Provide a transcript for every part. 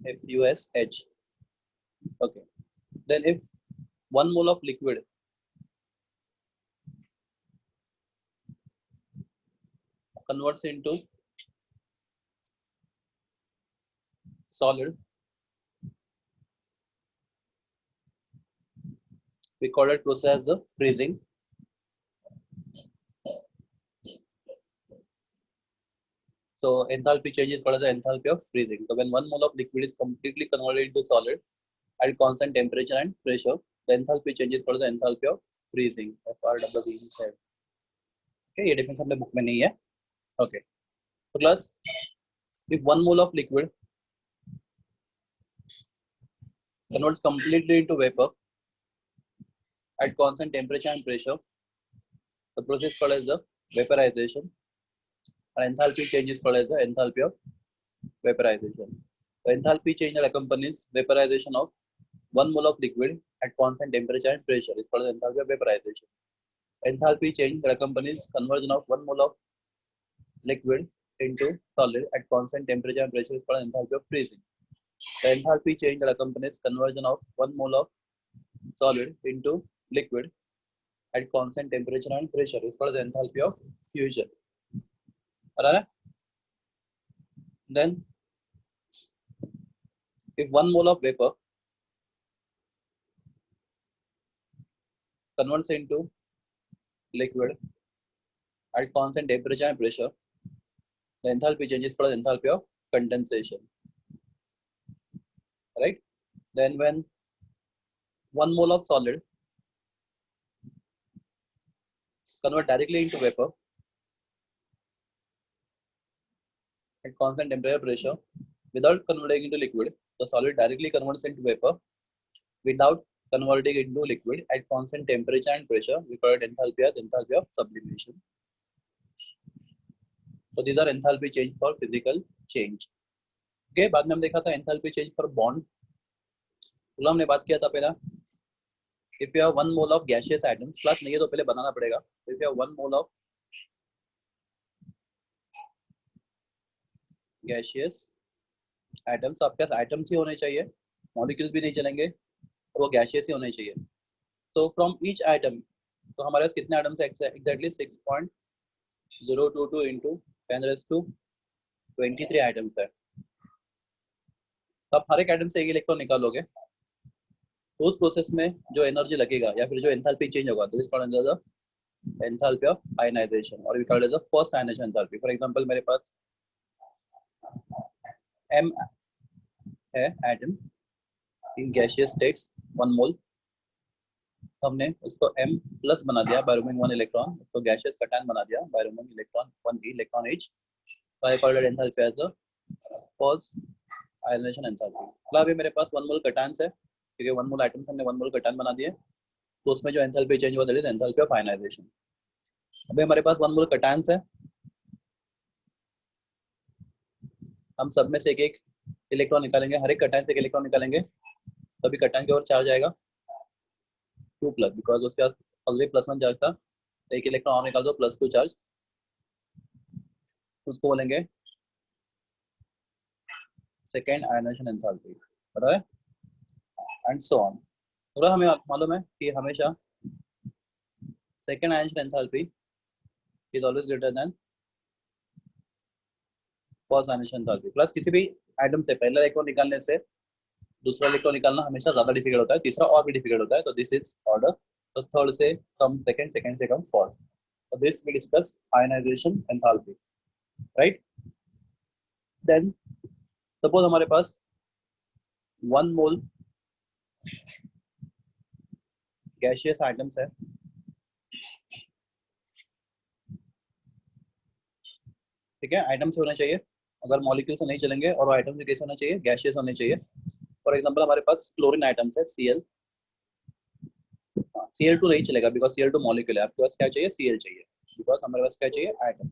FuSH. Okay. Then if 1 mole of liquid converts into solid, we call that process as the freezing. So enthalpy change is called as the enthalpy of freezing. So when 1 mole of liquid is completely converted into solid at constant temperature and pressure, the enthalpy change is called the enthalpy of freezing. FREE. Okay, ये definition अपने book में नहीं है. Okay. So class, if 1 mole of liquid converts completely into vapor at constant temperature and pressure, the process called as the vaporization. And enthalpy change is called as the enthalpy of vaporization. The enthalpy change that accompanies vaporization of 1 mole of liquid at constant temperature and pressure is called the enthalpy of vaporization. Enthalpy change that accompanies conversion of 1 mole of liquid into solid at constant temperature and pressure is called enthalpy of freezing. The enthalpy change that accompanies conversion of 1 mole of solid into liquid at constant temperature and pressure is called the enthalpy of fusion. Alright? Then, if 1 mole of vapor converts into liquid at constant temperature and pressure, the enthalpy change is called enthalpy of condensation. Right? Then when 1 mole of solid convert directly into vapor at constant temperature pressure without converting into liquid, the solid directly converts into vapor without converting into liquid at constant temperature and pressure. We call it enthalpy as enthalpy of sublimation. So these are enthalpy change for physical change. Okay, बाद में हम देखा था enthalpy change for bond. तो हमने बात किया था पहला if you have 1 mole of gaseous atoms, plus नहीं है तो पहले बनाना पड़ेगा. If you have 1 mole of gaseous atoms, तो आपके पास atoms ही होने चाहिए, molecules भी नहीं चलेंगे, और वो gaseous ही होने चाहिए. तो from each atom, तो हमारे पास कितने atoms है exactly 6.022 into 10 raised to 23 atoms है. तो आप हर एक एटम से एक इलेक्ट्रॉन निकालोगे, तो उस प्रोसेस में जो एनर्जी लगेगा या फिर जो एंथैल्पी चेंज होगा, this is called as the enthalpy of ionisation, और we call as the first ionization enthalpy. For example मेरे पास m है atom in gaseous states 1 mole, हमने उसको m प्लस बना दिया बाय रिमूविंग 1 इलेक्ट्रॉन, उसको गैसियस कटायन बना दिया by removing electron 1 electron each. So I called it enthalpy as the first ionization enthalpy. मतलब अभी मेरे पास 1 मोल कटायंस है, क्योंकि 1 मोल आइटम्स हमने 1 मोल कटायन बना दिए, तो उसमें जो एंथैल्पी चेंज हुआ that is enthalpy of ionization. अभी हमारे पास 1 मोल कटायंस है, हम सब में से एक इलेक्ट्रॉन निकालेंगे, हर एक कटायन से एक इलेक्ट्रॉन निकालेंगे, तभी कटायन के ओर चार्ज आएगा 2 प्लस, बिकॉज उसके पास ऑलरेडी +1 चार्ज था, तो एक इलेक्ट्रॉन और निकाल दो +2 चार्ज, उसको बोलेंगे सेकेंड आयनाइजेशन एंथैल्पी. पता है? And so on. तो हमें मालूम है कि हमेशा second ionization enthalpy is always greater than first ionization enthalpy. Plus किसी भी एटम से पहला इलेक्ट्रॉन निकालने से दूसरा इलेक्ट्रॉन निकालना हमेशा ज्यादा डिफिकल्ट होता है, तीसरा और भी डिफिकल्ट होता है. तो दिस इज ऑर्डर. तो थर्ड से कम सेकंड, सेकंड से come first. So this we discuss ionization enthalpy, right? Then suppose हमारे पास 1 मोल गैसियस आइटम्स है, ठीक है, आइटम्स होने चाहिए, अगर मॉलिक्यूल से नहीं चलेंगे, और आइटम्स भी कैसे होना चाहिए, गैसियस होने चाहिए. फॉर एग्जांपल हमारे पास क्लोरीन आइटम्स है Cl. Cl2 नहीं चलेगा बिकॉज Cl2 मॉलिक्यूल है, आपके पास क्या चाहिए, Cl चाहिए, बिकॉज हमारे पास क्या चाहिए, आइटम,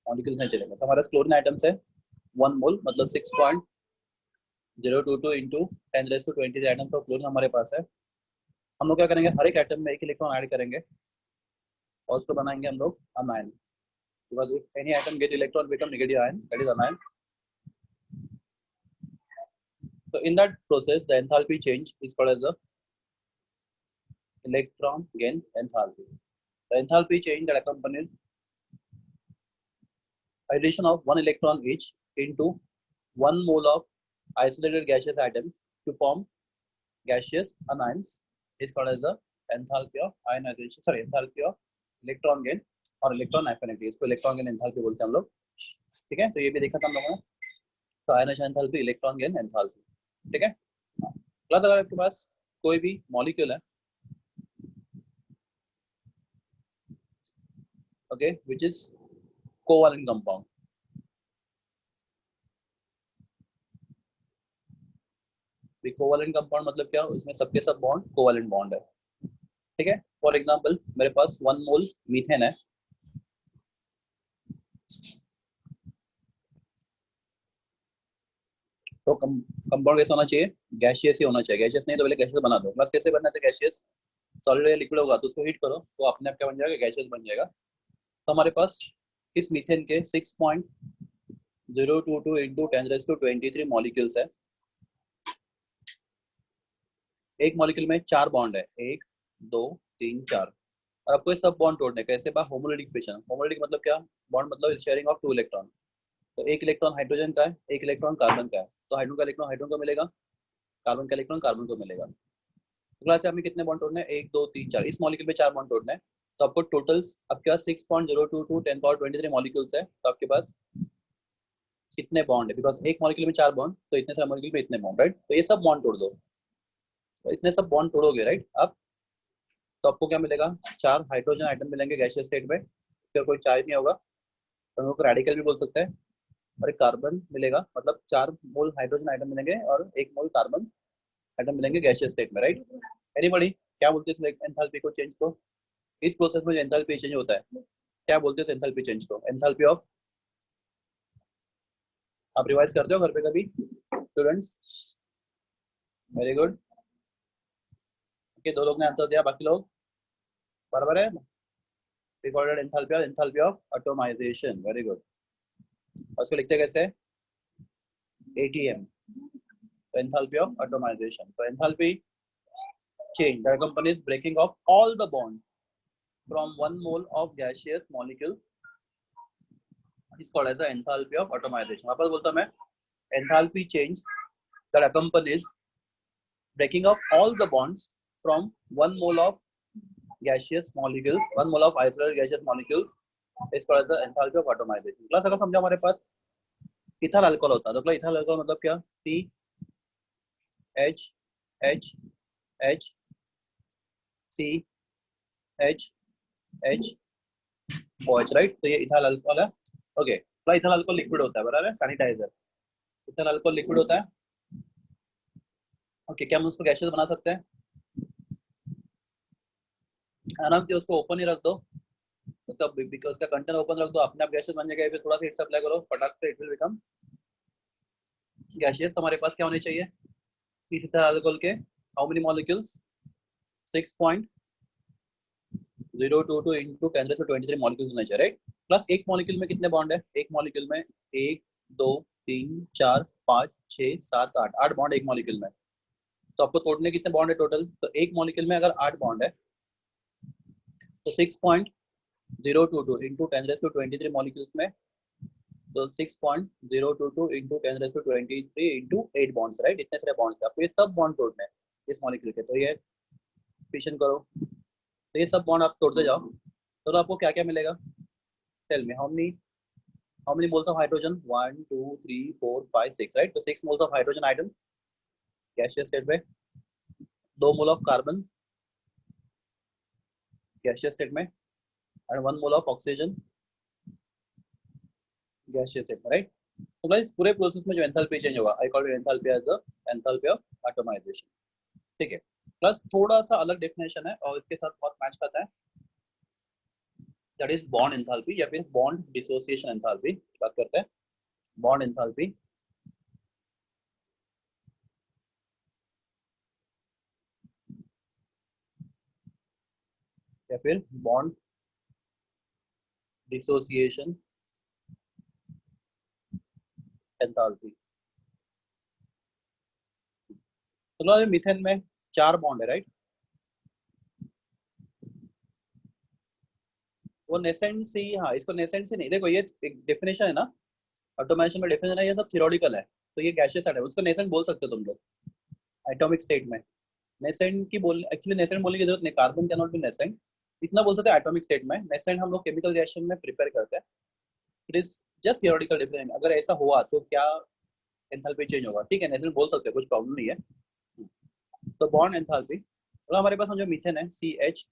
मॉलिक्यूल्स नहीं चलेगा. तो हमारे पास क्लोरीन आइटम्स है 1 मोल, मतलब 6.022 into 10 raised to 20 items of chlorine हमारे पास है. हम लोग क्या करेंगे, हर एक आइटम में एक इलेक्ट्रॉन ऐड करेंगे और उसको बनाएंगे हम लोग अनायन, because if any atom get electron become negative ion, that is anion. So in that process, the enthalpy change is called as the electron gain enthalpy. The enthalpy change that accompanies addition of one electron each into 1 mole of isolated gaseous atoms to form gaseous anions is called as the enthalpy of ionization. Sorry, enthalpy of electron gain और electron affinity, इसको electron gain enthalpy बोलते हैं हम लोग. ठीक है, तो ये भी देखा था हम लोगों ने. तो ionization enthalpy, electron gain enthalpy. ठीक है. प्लस अगर आपके पास कोई भी मॉलिक्यूल है, okay, which is covalent compound. Covalent compound मतलब क्या, उसमें सबके सब बॉन्ड कोवैलेंट बॉन्ड है. ठीक है. फॉर एग्जांपल मेरे पास 1 मोल मीथेन है. तो कंपाउंड कैसा होना चाहिए, गैसियस ही होना चाहिए. गैसियस नहीं तो पहले गैसियस बना दो. प्लस कैसे बनना है, गैसियस सॉलिड या लिक्विड होगा तो उसको हीट करो तो अपने आप क्या बन जाएगा, गैसियस बन जाएगा. तो हमारे पास इस मीथेन के 6.022 इंटू 10⁻23 मॉलिक्यूल्स है. एक मॉलिक्यूल में 4 बॉन्ड है, 1 2 3 4. और आपको ये सब बॉन्ड तोड़ने कैसे, बाय होमोलैटिक फिशन. होमोलैटिक मतलब क्या, बॉन्ड मतलब शेयरिंग ऑफ 2 इलेक्ट्रॉन. तो एक इलेक्ट्रॉन हाइड्रोजन का है, एक इलेक्ट्रॉन कार्बन का है. तो हाइड्रोजन का इलेक्ट्रॉन हाइड्रोजन को मिलेगा, कार्बन का इलेक्ट्रॉन कार्बन को मिलेगा. तो क्लास से हमें कितने बॉन्ड तोड़ने हैं, 1 2 3 4. इस मॉलिक्यूल में 4 बॉन्ड तोड़ने हैं. तो आपको टोटल आपके पास 6.022 10⁻23 मॉलिक्यूल्स है. तो आपके पास कितने बॉन्ड है, बिकॉज एक मॉलिक्यूल में 4 बॉन्ड तो इतने सारे मॉलिक्यूल में इतने बॉन्ड, राइट. तो ये सब बॉन्ड तोड़ दो. तो इतने सब बॉन्ड तोड़ोगे, राइट आप, तो आपको क्या मिलेगा, 4 हाइड्रोजन आइटम मिलेंगे गैसियस स्टेट में. फिर कोई चार्ज नहीं होगा, तो हम लोग रेडिकल भी बोल सकते हैं. और एक कार्बन मिलेगा, मतलब 4 मोल हाइड्रोजन आइटम मिलेंगे और 1 मोल कार्बन आइटम मिलेंगे गैसियस स्टेट में, राइट. एनीबॉडी क्या बोलते हैं इस एंथैल्पी को चेंज को, इस प्रोसेस में जो एंथैल्पी चेंज होता है क्या बोलते हैं एंथैल्पी चेंज को, एंथैल्पी ऑफ. आप रिवाइज करते हो घर पे कभी स्टूडेंट्स, वेरी गुड. ओके, 2 लोग ने आंसर दिया, बाकी लोग बराबर है. Recorded enthalpy of atomisation, very good. और उसको लिखते कैसे, ATM, enthalpy of atomization. So enthalpy change that accompanies breaking of all the bonds from 1 mole of gaseous molecule is called as the enthalpy of atomization. वापस बोलता मैं, enthalpy change that accompanies breaking of all the bonds from 1 mole of gaseous molecules, 1 mole of isolated gaseous molecules is called as the enthalpy of atomization. Class अगर समझा हमारे पास ethyl alcohol होता है तो ethyl alcohol मतलब क्या, CH OH, right. तो ये इथाइल अल्कोहल है. ओके, तो इथाइल अल्कोहल लिक्विड होता है, बराबर है, सैनिटाइजर. इथाइल अल्कोहल लिक्विड होता है. ओके, क्या हम उसको गैसेस बना सकते हैं, आराम से उसको ओपन ही रख दो, उसका कंटेनर ओपन रख दो, अपने आप गैसेस बन जाएगा. फिर थोड़ा सा हीट अप्लाई करो, फटाक से इट विल बिकम गैसेस. हमारे पास क्या होने चाहिए, इस इथाइल अल्कोहल के how many molecules, 6.022 into 10⁻23 molecules होने चाहिए, राइट. प्लस एक मॉलिक्यूल में कितने बॉन्ड है, एक मॉलिक्यूल में 1 2 3 4 5 6 7 8 8 बॉन्ड एक मॉलिक्यूल में. तो आपको तोड़ने कितने बॉन्ड है टोटल, तो एक मॉलिक्यूल में अगर 8 बॉन्ड है तो 6.022 इंटू 10⁻23 मॉलिक्यूल्स में, तो 6.022 इंटू 10⁻23 इंटू 8 बॉन्ड्स, राइट. इतने सारे बॉन्ड्स आपको ये सब बॉन्ड तोड़ने हैं इस मॉलिक्यूल के. तो ये फिशन करो, तो ये सब बॉन्ड आप तोड़ते जाओ. तो आपको क्या क्या मिलेगा, tell me how many moles of hydrogen, 1 2 3 4 5 6, right. तो 6 moles of hydrogen atom gaseous state में, 2 mole of carbon gaseous state में and 1 mole of oxygen gaseous state में, राइट. तो गाइस पूरे प्रोसेस में जो एंथैल्पी चेंज होगा, I call it enthalpy as the enthalpy of atomisation. ठीक है. प्लस थोड़ा सा अलग डेफिनेशन है और इसके साथ बहुत मैच करता है, दैट इज बॉन्ड एंथैल्पी या फिर बॉन्ड डिसोसिएशन एंथैल्पी. बात करते हैं बॉन्ड एंथैल्पी या फिर बॉन्ड डिसोसिएशन एंथैल्पी. तो मीथेन में 4 बॉन्ड है, राइट? वो नेसेंट से ही, हाँ इसको नेसेंट से नहीं, देखो ये एक डेफिनेशन है ना, ऑटोमेशन में डेफिनेशन है, ये सब थियोरेटिकल है, तो ये गैसियस है, उसको नेसेंट बोल सकते हो तुम लोग एटॉमिक स्टेट में। नेसेंट की बोल, एक्चुअली नेसेंट बोलने की जरूरत नहीं, carbon can not be nascent, इतना बोल सकते हैं एटॉमिक स्टेट में। नेसेंट हम लोग केमिकल रिएक्शन में प्रिपेयर करते हैं, it is just theoretical definition. अगर ऐसा हुआ तो क्या एंथैल्पी चेंज होगा, ठीक है, नेसेंट बोल सकते हैं, कुछ प्रॉब्लम नहीं है। तो बॉन्ड एंथैल्पी, तो हमारे पास जो मीथेन है CH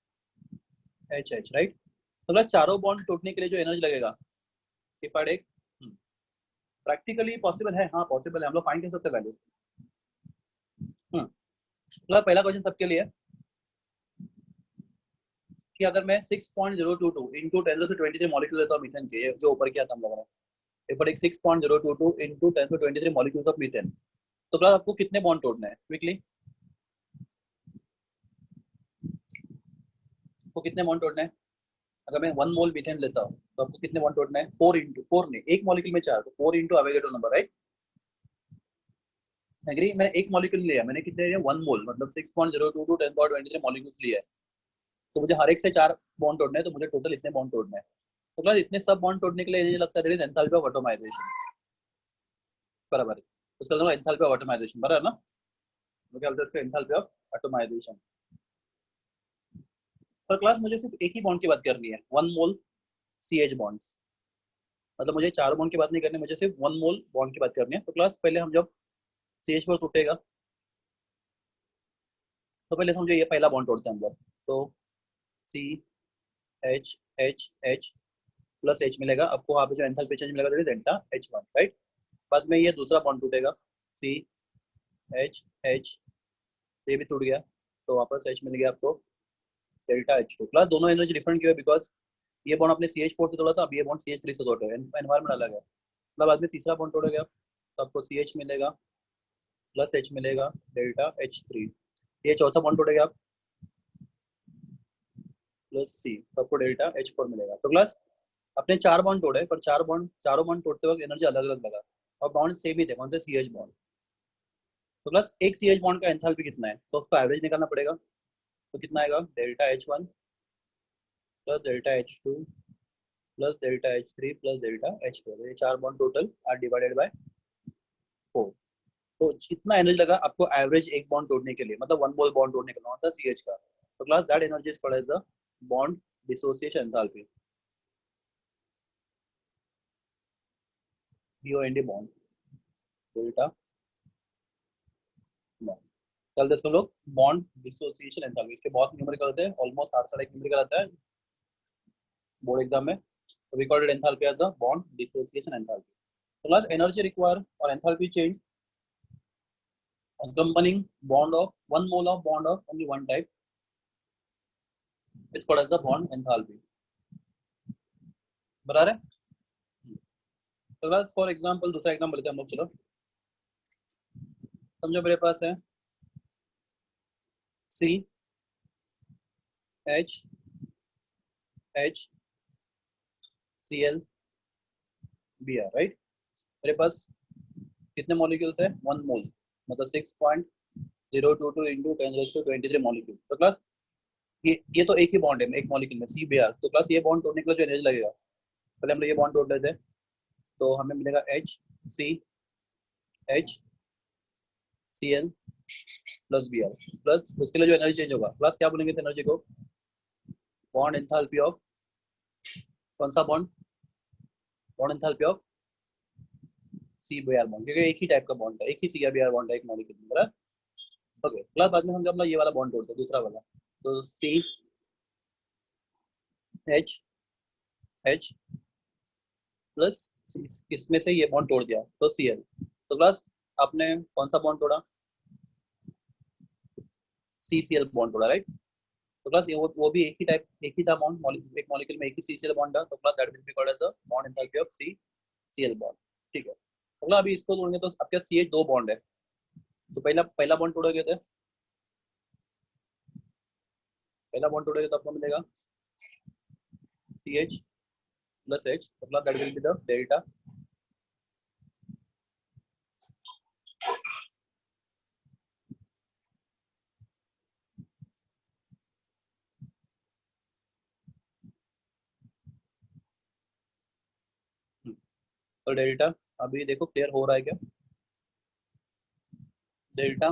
राइट, तो चारों बॉन्ड टूटने के लिए जो एनर्जी लगेगा, if I take, practically possible है, हाँ पॉसिबल है, हम लोग फाइंड कर सकते हैं वैल्यू। मतलब पहला क्वेश्चन सबके लिए कि अगर मैं 6.022 इंटू 10⁻23 मॉलिक्यूल लेता हूँ मीथेन के, जो ऊपर किया था हम लोगों ने, if I take 6.022 into 10⁻23 molecules of methane, तो प्लस आपको कितने बॉन्ड तोड़ना है क्विकली, आपको कितने बॉन्ड तोड़ना है? अगर मैं 1 मोल मीथेन लेता हूँ तो आपको कितने बॉन्ड तोड़ना है? 4 इंटू 4 नहीं, एक मॉलिक्यूल में 4, तो 4 इंटू अवेगेड्रो नंबर, राइट? एग्री? मैंने एक मॉलिक्यूल लिया, मैंने कितने लिया? 1 मोल, मतलब 6.022 10⁻23 मॉलिक्यूल्स लिए, तो मुझे हर एक से 4 बॉन्ड तोड़ना है, तो मुझे टोटल इतने बॉन्ड तोड़ना है। तो प्लस इतने सब बॉन्ड तोड़ने के लिए ये लगता है एंथैल्पी ऑफ एटॉमाइजेशन, बराबर है, उसका मतलब एंथैल्पी ऑफ एटॉमाइजेशन, बराबर ना? तो क्या बोलते हैं उसको, एंथैल्पी ऑफ एटॉमाइजेशन। पर क्लास मुझे सिर्फ एक ही बॉन्ड की बात करनी है, 1 मोल CH बॉन्ड्स, मतलब मुझे 4 बॉन्ड की बात नहीं करनी, मुझे सिर्फ 1 मोल बॉन्ड की बात करनी है। तो क्लास पहले हम जब CH बॉन्ड टूटेगा, तो पहले समझो ये पहला बॉन्ड तोड़ते हैं हम लोग, तो CH प्लस H मिलेगा आपको, वहाँ पे जो एंथैल्पी चेंज मिलेगा that is delta H1, right? बाद में ये दूसरा बॉन्ड टूटेगा, CH, ये भी टूट गया, तो वापस H मिल गया आपको, डेल्टा H2। प्लस दोनों एनर्जी डिफरेंट क्यों है? बिकॉज ये बॉन्ड अपने CH4 से तोड़ा था, अब ये बॉन्ड CH3 से तोड़ा है, एनवायरमेंट अलग है। मतलब बाद में तीसरा बॉन्ड तोड़ा गया, तो आपको CH मिलेगा, प्लस H मिलेगा, डेल्टा H3। ये चौथा बॉन्ड तोड़ेगा आप, प्लस C, तो आपको डेल्टा H4 मिलेगा। तो प्लस अपने 4 बॉन्ड तोड़े, पर चारों बॉन्ड तोड़ते वक्त एनर्जी अलग अलग लगा, और बॉन्ड सेम ही थे, कौन से? CH bond. तो प्लस एक CH बॉन्ड का एंथैल्पी कितना है, तो उसका एवरेज निकालना पड़ेगा, तो कितना आएगा? Delta H1 plus delta H2 plus delta H3 plus delta H4, ये 4 bond total are divided by 4। तो जितना एनर्जी लगा आपको एवरेज एक बॉन्ड तोड़ने के लिए, मतलब 1 मोल बॉन्ड तोड़ने के लिए होता है CH का, तो class that energy is called as the bond dissociation enthalpy, BOND bond, delta bond. चल दोस्तों लोग, बॉन्ड डिसोसिएशन एंथैल्पी, इसके बहुत न्यूमेरिकल्स है, ऑलमोस्ट हर साल एक न्यूमेरिकल आता है बोर्ड एग्जाम में, तो we called it enthalpy as the bond dissociation enthalpy. Plus energy require और enthalpy change accompanying bond of 1 mole of bond of only one type is called as the bond enthalpy, बराबर है? तो बस for example दूसरा example लेते हैं हम लोग, चलो समझो मेरे पास है CH HCl Br, राइट? मेरे पास कितने मॉलिक्यूल्स है? 1 मोल, मतलब 6.022 इंटू 10⁻23 मॉलिक्यूल। तो प्लस ये तो एक ही बॉन्ड है एक मॉलिक्यूल में CBr, तो प्लस ये बॉन्ड तोड़ने के लिए जो एनर्जी लगेगा, पहले हम लोग ये बॉन्ड तोड़ लेते हैं, तो हमें मिलेगा HCl प्लस Br, प्लस उसके लिए जो एनर्जी चेंज होगा, प्लस क्या बोलेंगे एनर्जी को? बॉन्ड एंथैल्पी ऑफ, कौन सा bond? Bond enthalpy of CBr bond, क्योंकि एक ही टाइप का बॉन्ड है, एक ही CBr बॉन्ड है एक मॉलिक्यूल में, बराबर? ओके, प्लस बाद में हम जब ये वाला बॉन्ड तोड़ते हैं दूसरा वाला, तो CH प्लस इसमें से ये बॉन्ड तोड़ दिया, तो Cl, तो प्लस आपने कौन सा बॉन्ड तोड़ा? CCl बॉन्ड तोड़ा, राइट? तो प्लस वो भी एक ही था बॉन्ड, एक मॉलिक्यूल में एक ही CCl बॉन्ड था, तो plus that will be called as the bond enthalpy of CCl bond, ठीक है? तो अभी इसको तोड़ेंगे तो आपके CH दो बॉन्ड है, तो पहला बॉन्ड तोड़ोगे तो तो आपको मिलेगा CH प्लस H, तो plus that will be the delta तो डेल्टा अभी देखो क्लियर हो रहा है क्या? डेल्टा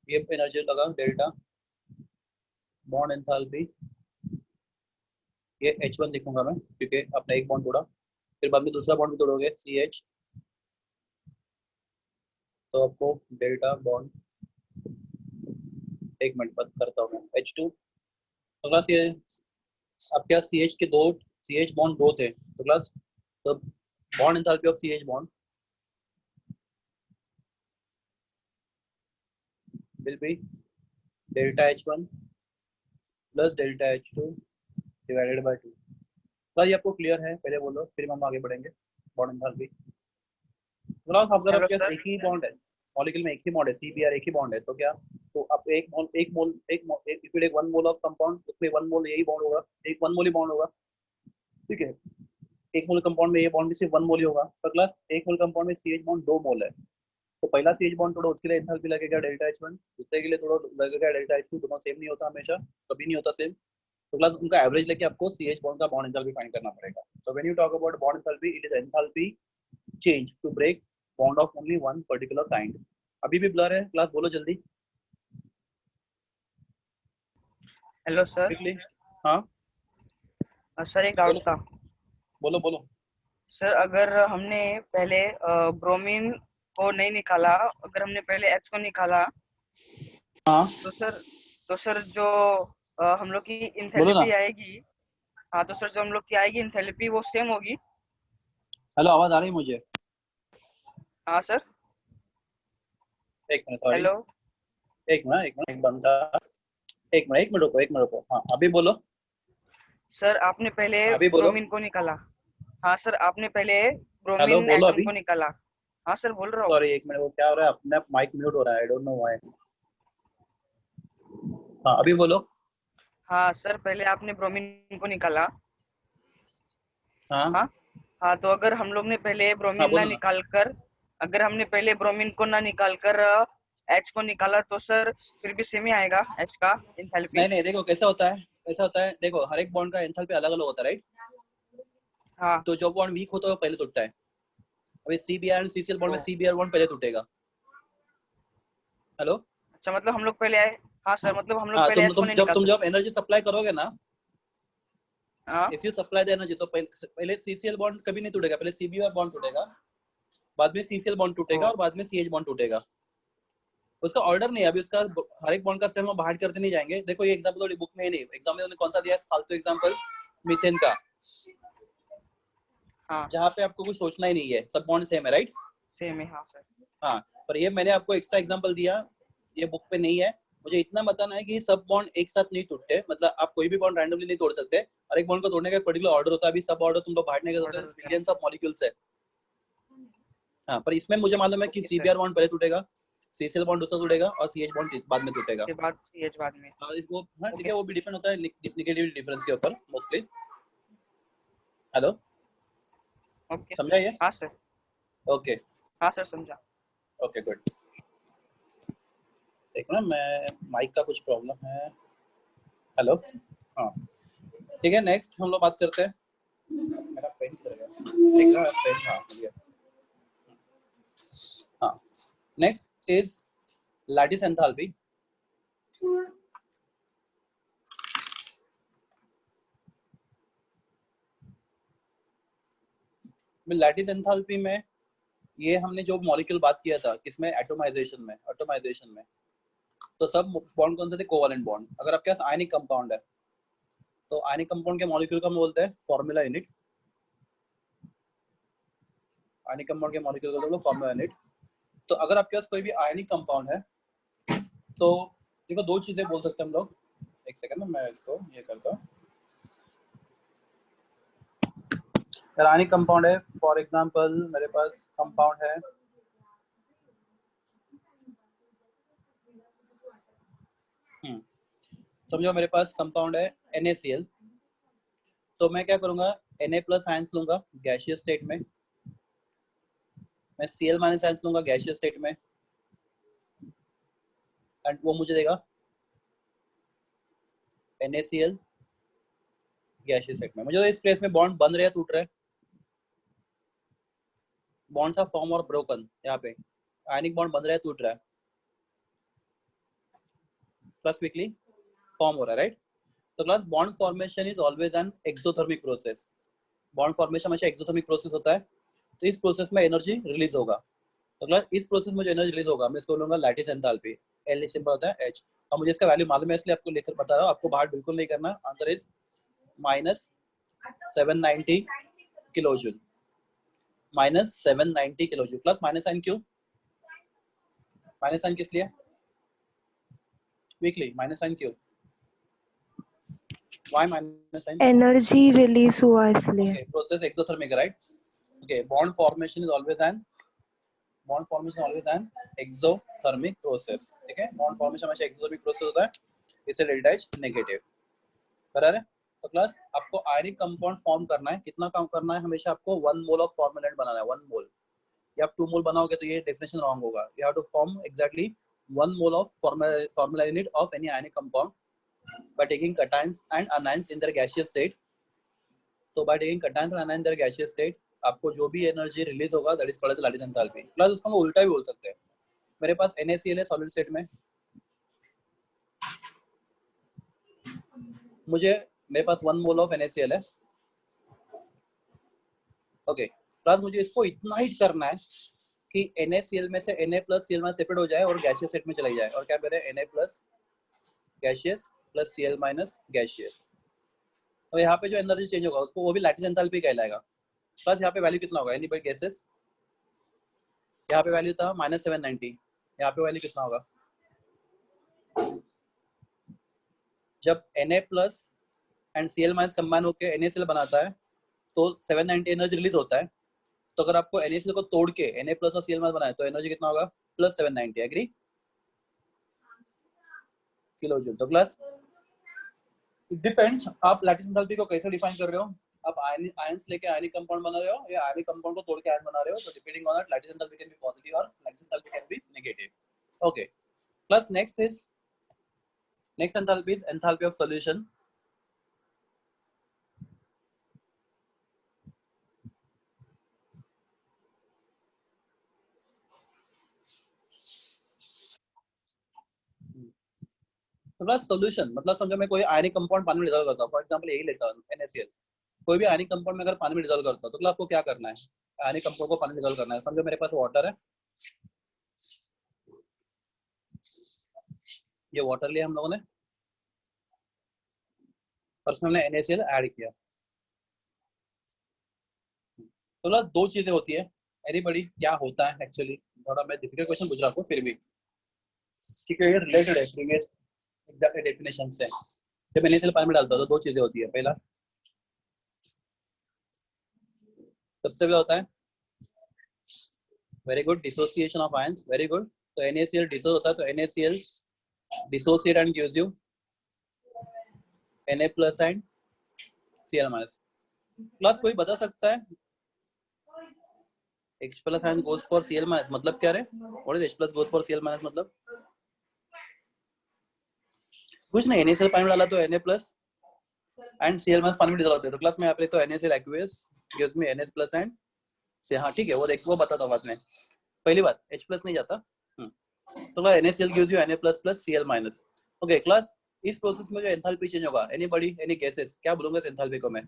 ये एनर्जी लगा, डेल्टा बॉन्ड एंथैल्पी, ये H1 लिखूंगा मैं क्योंकि अपना एक बॉन्ड तोड़ा, फिर बाद में दूसरा बॉन्ड भी तोड़ोगे CH, तो आपको डेल्टा बॉन्ड, एक मिनट बात करता हूँ मैं, H2 तो क्लास ये आपके पास CH के दो CH बॉन्ड दो थे तो क्लास, तो bond enthalpy of CH bond will be delta H1 plus delta H2 divided by 2। Sir ये आपको क्लियर है? पहले बोलो फिर हम आगे बढ़ेंगे। बॉन्ड एंथैल्पी क्लास अगर हेलो आपके पास सर। एक ही बॉन्ड है, मॉलिक्यूल में एक ही बॉन्ड है, CBr एक ही बॉन्ड है, तो क्या, तो आप if you take 1 mole of compound, उसमें 1 मोल यही बॉन्ड होगा, एक 1 मोल ही बॉन्ड होगा, ठीक है। एक मोल कंपाउंड में ये बॉन्ड भी सिर्फ 1 मोल ही होगा, तो क्लास एक मोल कंपाउंड में CH बॉन्ड 2 मोल है, तो पहला CH बॉन्ड तोड़ो, उसके लिए एंथैल्पी लगेगा डेल्टा H1, दूसरे के लिए थोड़ा लगेगा डेल्टा H2, दोनों सेम नहीं होता हमेशा, कभी नहीं होता सेम, तो प्लस उनका एवरेज लेके आपको CH बॉन्ड का बॉन्ड एंथैल्पी फाइंड करना पड़ेगा। तो when you talk about bond enthalpy, it is enthalpy change to break bond of only one particular kind. अभी भी ब्लर है क्लास, बोलो जल्दी हेलो सर। क्विकली। हाँ सर एक डाउट बोलो था। बोलो बोलो। सर अगर हमने पहले ब्रोमीन को नहीं निकाला, अगर हमने पहले एच को निकाला, हाँ तो सर जो हम लोग की बोलो ना। इंथैल्पी आएगी। हाँ, तो सर जो हम लोग की आएगी इंथैल्पी वो सेम होगी। हेलो आवाज आ रही है मुझे? हाँ सर। एक मिनट सॉरी, हेलो एक मिनट एक बनता, एक मिनट रुको, हाँ अभी बोलो। सर, आपने पहले अभी बोलो। ब्रोमीन को निकाला। हाँ सर, आपने पहले हेलो ब्रोमीन बोलो एटम अभी। को निकाला। हाँ सर, बोल रहा हूँ। सॉरी एक मिनट, वो क्या हो रहा है, अपने आप माइक म्यूट हो रहा है, आई डोंट नो व्हाई। हाँ अभी बोलो। हाँ सर, पहले आपने ब्रोमीन को निकाला। हाँ हाँ। हाँ, तो अगर हम लोग ने पहले हाँ ब्रोमीन ना बोलो ना। निकाल कर, अगर हमने पहले ब्रोमीन को ना निकाल कर एच को निकाला, तो सर फिर भी सेम ही आएगा एच का नहीं इंथैल्पी। नहीं देखो कैसा होता है, कैसा होता है देखो, हर एक बॉन्ड का एंथैल्पी अलग अलग होता है, राइट? हाँ। तो जो बॉन्ड वीक होता है वो पहले टूटता है। अभी CBr एंड CCl बॉन्ड ओ, में CBr बॉन्ड पहले टूटेगा। हेलो। अच्छा, मतलब हम लोग पहले आए। हाँ सर, मतलब हम लोग हाँ पहले एच को नहीं निकाल तुम जब सकते। एनर्जी सप्लाई करोगे ना, हाँ। If you supply the energy, तो पहले CCl बॉन्ड कभी नहीं टूटेगा, पहले CBr बॉन्ड टूटेगा, बाद में CCl बॉन्ड ओ, टूटेगा और बाद में CH बॉन्ड टूटेगा। उसका ऑर्डर नहीं है अभी, उसका हर एक बॉन्ड का स्टेप हम बाहर करते नहीं जाएंगे। देखो ये एग्जांपल थोड़ी बुक में ही नहीं, एग्जाम में कौन सा दिया है फालतू एग्जांपल, मीथेन का, हाँ जहाँ पे आपको कुछ सोचना ही नहीं है, सब बॉन्ड सेम है, राइट? सेम है। हाँ सर। हाँ, पर ये मैंने आपको एक्स्ट्रा एग्जांपल दिया, ये बुक पे नहीं है। मुझे इतना बताना है कि सब बॉन्ड एक साथ नहीं टूटते, मतलब आप कोई भी बॉन्ड रैंडमली नहीं तोड़ सकते, हर एक बॉन्ड को तोड़ने का पर्टिकुलर ऑर्डर होता है। अभी सब ऑर्डर तुम लोग बाहर नहीं कर सकते, ऑर्डर होता है। बिलियंस ऑफ मॉलिक्यूल्स है। हाँ, पर इसमें मुझे मालूम है कि ओके सर। CBr बॉन्ड पहले टूटेगा, CCl बॉन्ड दूसरा टूटेगा और CH बॉन्ड बाद में टूटेगा। उसके बाद सी एच बाद में। और इसको हाँ ठीक ओके है, वो सर। भी डिपेंड होता है निगेटिव डिफरेंस के ऊपर मोस्टली। Hello, okay sir. समझा ये? हाँ सर। ओके हाँ सर, समझा। Okay good. देखो ना, मैं माइक का कुछ प्रॉब्लम है। हेलो, हाँ ठीक है, नेक्स्ट हम लोग बात करते हैं। मेरा पेन किधर गया? ठीक है पेन, हाँ मिल गया। हाँ, next is lattice enthalpy. Lattice enthalpy में ये हमने जो मॉलिक्यूल बात किया था किसमें, एटोमाइजेशन में, तो सब बॉन्ड कौन से थे, कोवेलेंट बॉन्ड। अगर आपके पास आयनिक कंपाउंड है, तो आयनिक कंपाउंड के मॉलिक्यूल को हम बोलते हैं फॉर्मूला यूनिट। आयनिक कंपाउंड के मॉलिक्यूल को बोलते हैं फॉर्मूला यूनिट। तो अगर आपके पास कोई भी आयनिक कंपाउंड है, तो देखो दो चीजें बोल सकते हैं हम लोग। एक सेकंड में मैं इसको ये करता हूँ। अगर आयनिक कंपाउंड है, फॉर एग्जांपल मेरे पास कंपाउंड है समझो मेरे पास कंपाउंड है NaCl, तो मैं क्या करूंगा, Na प्लस आयंस लूंगा गैसियस स्टेट में, मैं Cl माइनस आयंस लूंगा गैसियस स्टेट में, एंड वो मुझे देगा NaCl गैसियस स्टेट में। मुझे तो इस प्लेस में बॉन्ड बन रहा है टूट रहा है? बॉन्ड्स आर फॉर्म और ब्रोकन, यहाँ पे आयनिक बॉन्ड बन रहा है, टूट रहा है, प्लस क्विकली फॉर्म हो रहा है, राइट? तो class bond formation is always an exothermic process. Bond formation हमेशा एक्सोथर्मिक प्रोसेस होता है, तो इस प्रोसेस में एनर्जी रिलीज होगा। तो क्लास इस प्रोसेस में जो एनर्जी रिलीज होगा मैं इसको लूंगा लैटिस एंथैल्पी, एल सिंपल होता है एच। अब मुझे इसका वैल्यू मालूम है इसलिए आपको लेकर बता रहा हूँ, आपको बाहर बिल्कुल नहीं करना। Answer is -790 kilojoule, -790 kilojoule. Plus minus sign क्यों? माइनस साइन किस लिए? वीकली माइनस साइन क्यों? Why minus sign? Energy release हुआ इसलिए। Okay, process exothermic, right? Okay, bond formation is always an exothermic process, ठीक है? बॉन्ड फॉर्मेशन हमेशा एक्सोथर्मिक प्रोसेस होता है, इससे डेल्टा एच नेगेटिव, बराबर है? तो क्लास आपको आयनिक कंपाउंड फॉर्म करना है, कितना काम करना है? हमेशा आपको 1 मोल ऑफ फॉर्मुलेंट बनाना है, 1 मोल। या आप 2 मोल बनाओगे तो ये डेफिनेशन रॉन्ग होगा। You have to form exactly 1 mole of formula unit of any ionic compound by taking cations and anions in their gaseous state. तो by taking cations and anions in their gaseous state आपको जो भी energy release होगा that is called as lattice enthalpy. Plus उसको हम उल्टा भी बोल सकते हैं। मेरे पास NaCl है सॉलिड स्टेट में, मेरे पास 1 मोल ऑफ NaCl है, ओके। प्लस मुझे इसको इतना हीट करना है कि NaCl में से Na plus Cl minus separate हो जाए और गैसियस स्टेट में चला जाए, और क्या करें? Na plus gaseous plus Cl minus gaseous. तो यहाँ पे जो एनर्जी चेंज होगा उसको वो भी लैटिस एंथैल्पी कहलाएगा। प्लस यहाँ पे वैल्यू कितना होगा? Anybody guesses? यहाँ पे वैल्यू था -790, यहाँ पे वैल्यू कितना होगा? जब Na plus and Cl minus combine होकर NaCl बनाता है तो 790 एनर्जी रिलीज होता है। तो अगर आपको NaCl को तोड़ के Na प्लस और Cl माइनस बनाए तो एनर्जी कितना होगा? Plus 790, agree? किलोजूल। तो प्लस इट डिपेंड्स आप लैटिस एंथैल्पी को कैसे डिफाइन कर रहे हो। आप आयंस लेके आयनिक कंपाउंड बना रहे हो या आयनिक कंपाउंड को तोड़ के आयन बना रहे हो, तो depending on that lattice enthalpy can be positive और lattice enthalpy can be negative, okay. Plus next enthalpy is enthalpy of solution. तो प्लस सॉल्यूशन मतलब समझो मैं कोई आयनिक कंपाउंड पानी में डिसॉल्व करता हूं, फॉर एग्जांपल यही लेता हूं NaCl। कोई भी आयनिक कंपाउंड में अगर पानी में डिसॉल्व करता हूं तो आपको क्या करना है? आयनिक कंपाउंड को पानी में डिसॉल्व करना है। समझो मेरे पास वाटर है, ये वाटर लिया हम लोगों ने और उसमें हमने NaCl ऐड किया। तो प्लस दो चीजें होती है, एनीबॉडी क्या होता है एक्चुअली? थोड़ा मैं डिफिकल्ट क्वेश्चन पूछ रहा हूं फिर भी, ठीक है? ये रिलेटेड है प्रीवियस एग्जैक्ट डेफिनेशन से। जब NaCl पानी में डालता हूं तो दो चीजें होती है। पहला सबसे पहला होता है very good dissociation of ions, very good. तो NaCl डिसोस होता है, तो NaCl dissociate and gives you Na plus and Cl minus. Plus कोई बता सकता है H plus ion goes for Cl minus मतलब क्या रे? What is H plus goes for Cl minus मतलब? कुछ नहीं, NaCl पानी में डाला तो Na plus and Cl minus पानी में डिसॉल्व होते हैं। तो क्लास में यहाँ पे तो NaCl aqueous gives me Na plus and से, हाँ ठीक है, वो देखो वो बताता हूँ बाद में। पहली बात H प्लस नहीं जाता, तो NaCl gives you Na plus plus Cl minus, okay. Class इस प्रोसेस में जो एंथैल्पी चेंज होगा, एनीबॉडी एनी गेसेस, क्या बोलूंगा इस एंथैल्पी को मैं?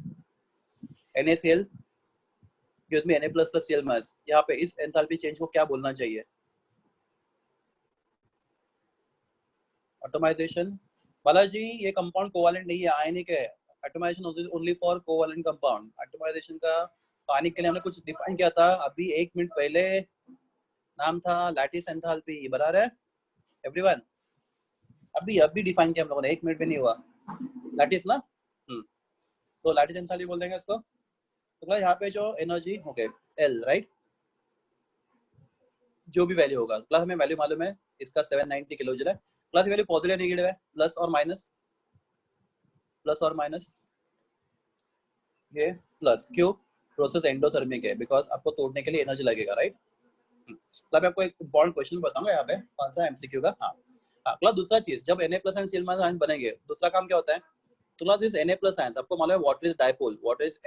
NaCl gives me Na plus plus Cl minus, यहाँ पे इस एंथैल्पी चेंज को क्या बोलना चाहिए? एटमाइजेशन। बालाजी ये कंपाउंड कोवैलेंट नहीं है, आयनिक है। Atomization only for covalent compound. Atomization का आयनिक के लिए हमने कुछ डिफाइन किया था अभी 1 मिनट पहले, नाम था लैटिस एंथैल्पी, बराबर है एवरीवन? अभी डिफाइन किया हम लोगों ने, 1 मिनट भी नहीं हुआ। लैटिस ना, तो लैटिस एंथैल्पी बोल देंगे इसको। तो यहाँ पे जो एनर्जी हो गए L, राइट? जो भी वैल्यू होगा, प्लस हमें वैल्यू मालूम है इसका 790 किलोजूल है। प्लस वैल्यू पॉजिटिव नेगेटिव है, प्लस और माइनस, ये प्लस क्यों? प्रोसेस एंडोथर्मिक है, बिकॉज आपको तोड़ने के लिए एनर्जी लगेगा, राइट? तो मैं आपको एक इंपॉर्टेंट क्वेश्चन बताऊंगा यहाँ पे, कौन सा MCQ का। हाँ प्लस दूसरा चीज, जब Na plus and Cl minus ion बनेंगे, दूसरा काम क्या होता है? तो plus this Na plus ion, आपको मालूम है what is dipole, what is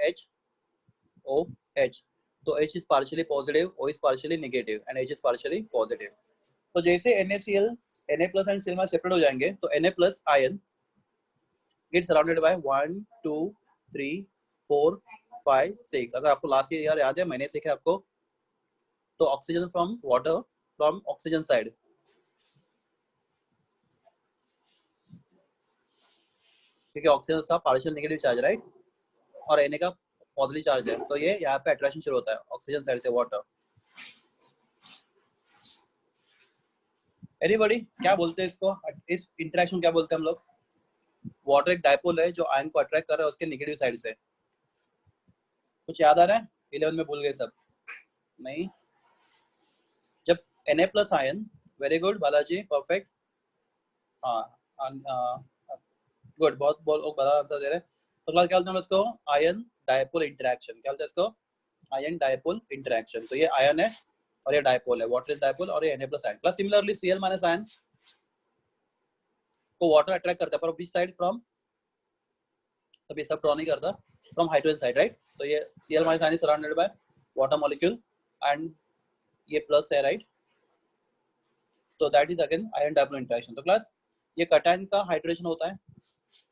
HOH, तो H is partially positive, O is partially negative and H is partially positive. तो जैसे NaCl, Na plus and Cl separate हो जाएंगे तो Na plus ion gets surrounded by 1, 2, 3, 4, 5, 6. अगर आपको last year याद है मैंने सीखा आपको तो oxygen from water from oxygen side, क्योंकि ऑक्सीजन का पार्शियल नेगेटिव चार्ज राइट और Na का पॉजिटिव चार्ज है, तो ये यहाँ पे अट्रैक्शन शुरू होता है ऑक्सीजन साइड से वाटर। एनीबॉडी क्या बोलते हैं इसको, इस इंटरेक्शन क्या बोलते हैं हम लोग? वाटर एक डायपोल है जो आयन को अट्रैक्ट कर रहा है उसके नेगेटिव साइड से। कुछ याद आ रहा है? 11 में भूल गए सब? नहीं। जब Na plus ion, very good Balaji, perfect, हाँ गुड, बहुत बड़ा आंसर दे रहे हैं। तो क्लास क्या बोलते हैं इसको? Ion dipole interaction. क्या बोलते हैं इसको? Ion dipole interaction. तो ये आयन है और ये डायपोल है, वाटर इज डायपोल और ये Na plus ion. Plus similarly Cl minus ion को वाटर अट्रैक्ट करता है पर विच साइड फ्रॉम, तब ये सब ड्रॉ नहीं करता, फ्रॉम हाइड्रोजन साइड राइट। तो ये Cl minus ion is surrounded by water molecule and ये प्लस है राइट, तो that is again ion dipole interaction. तो क्लास ये कटायन का हाइड्रेशन होता है,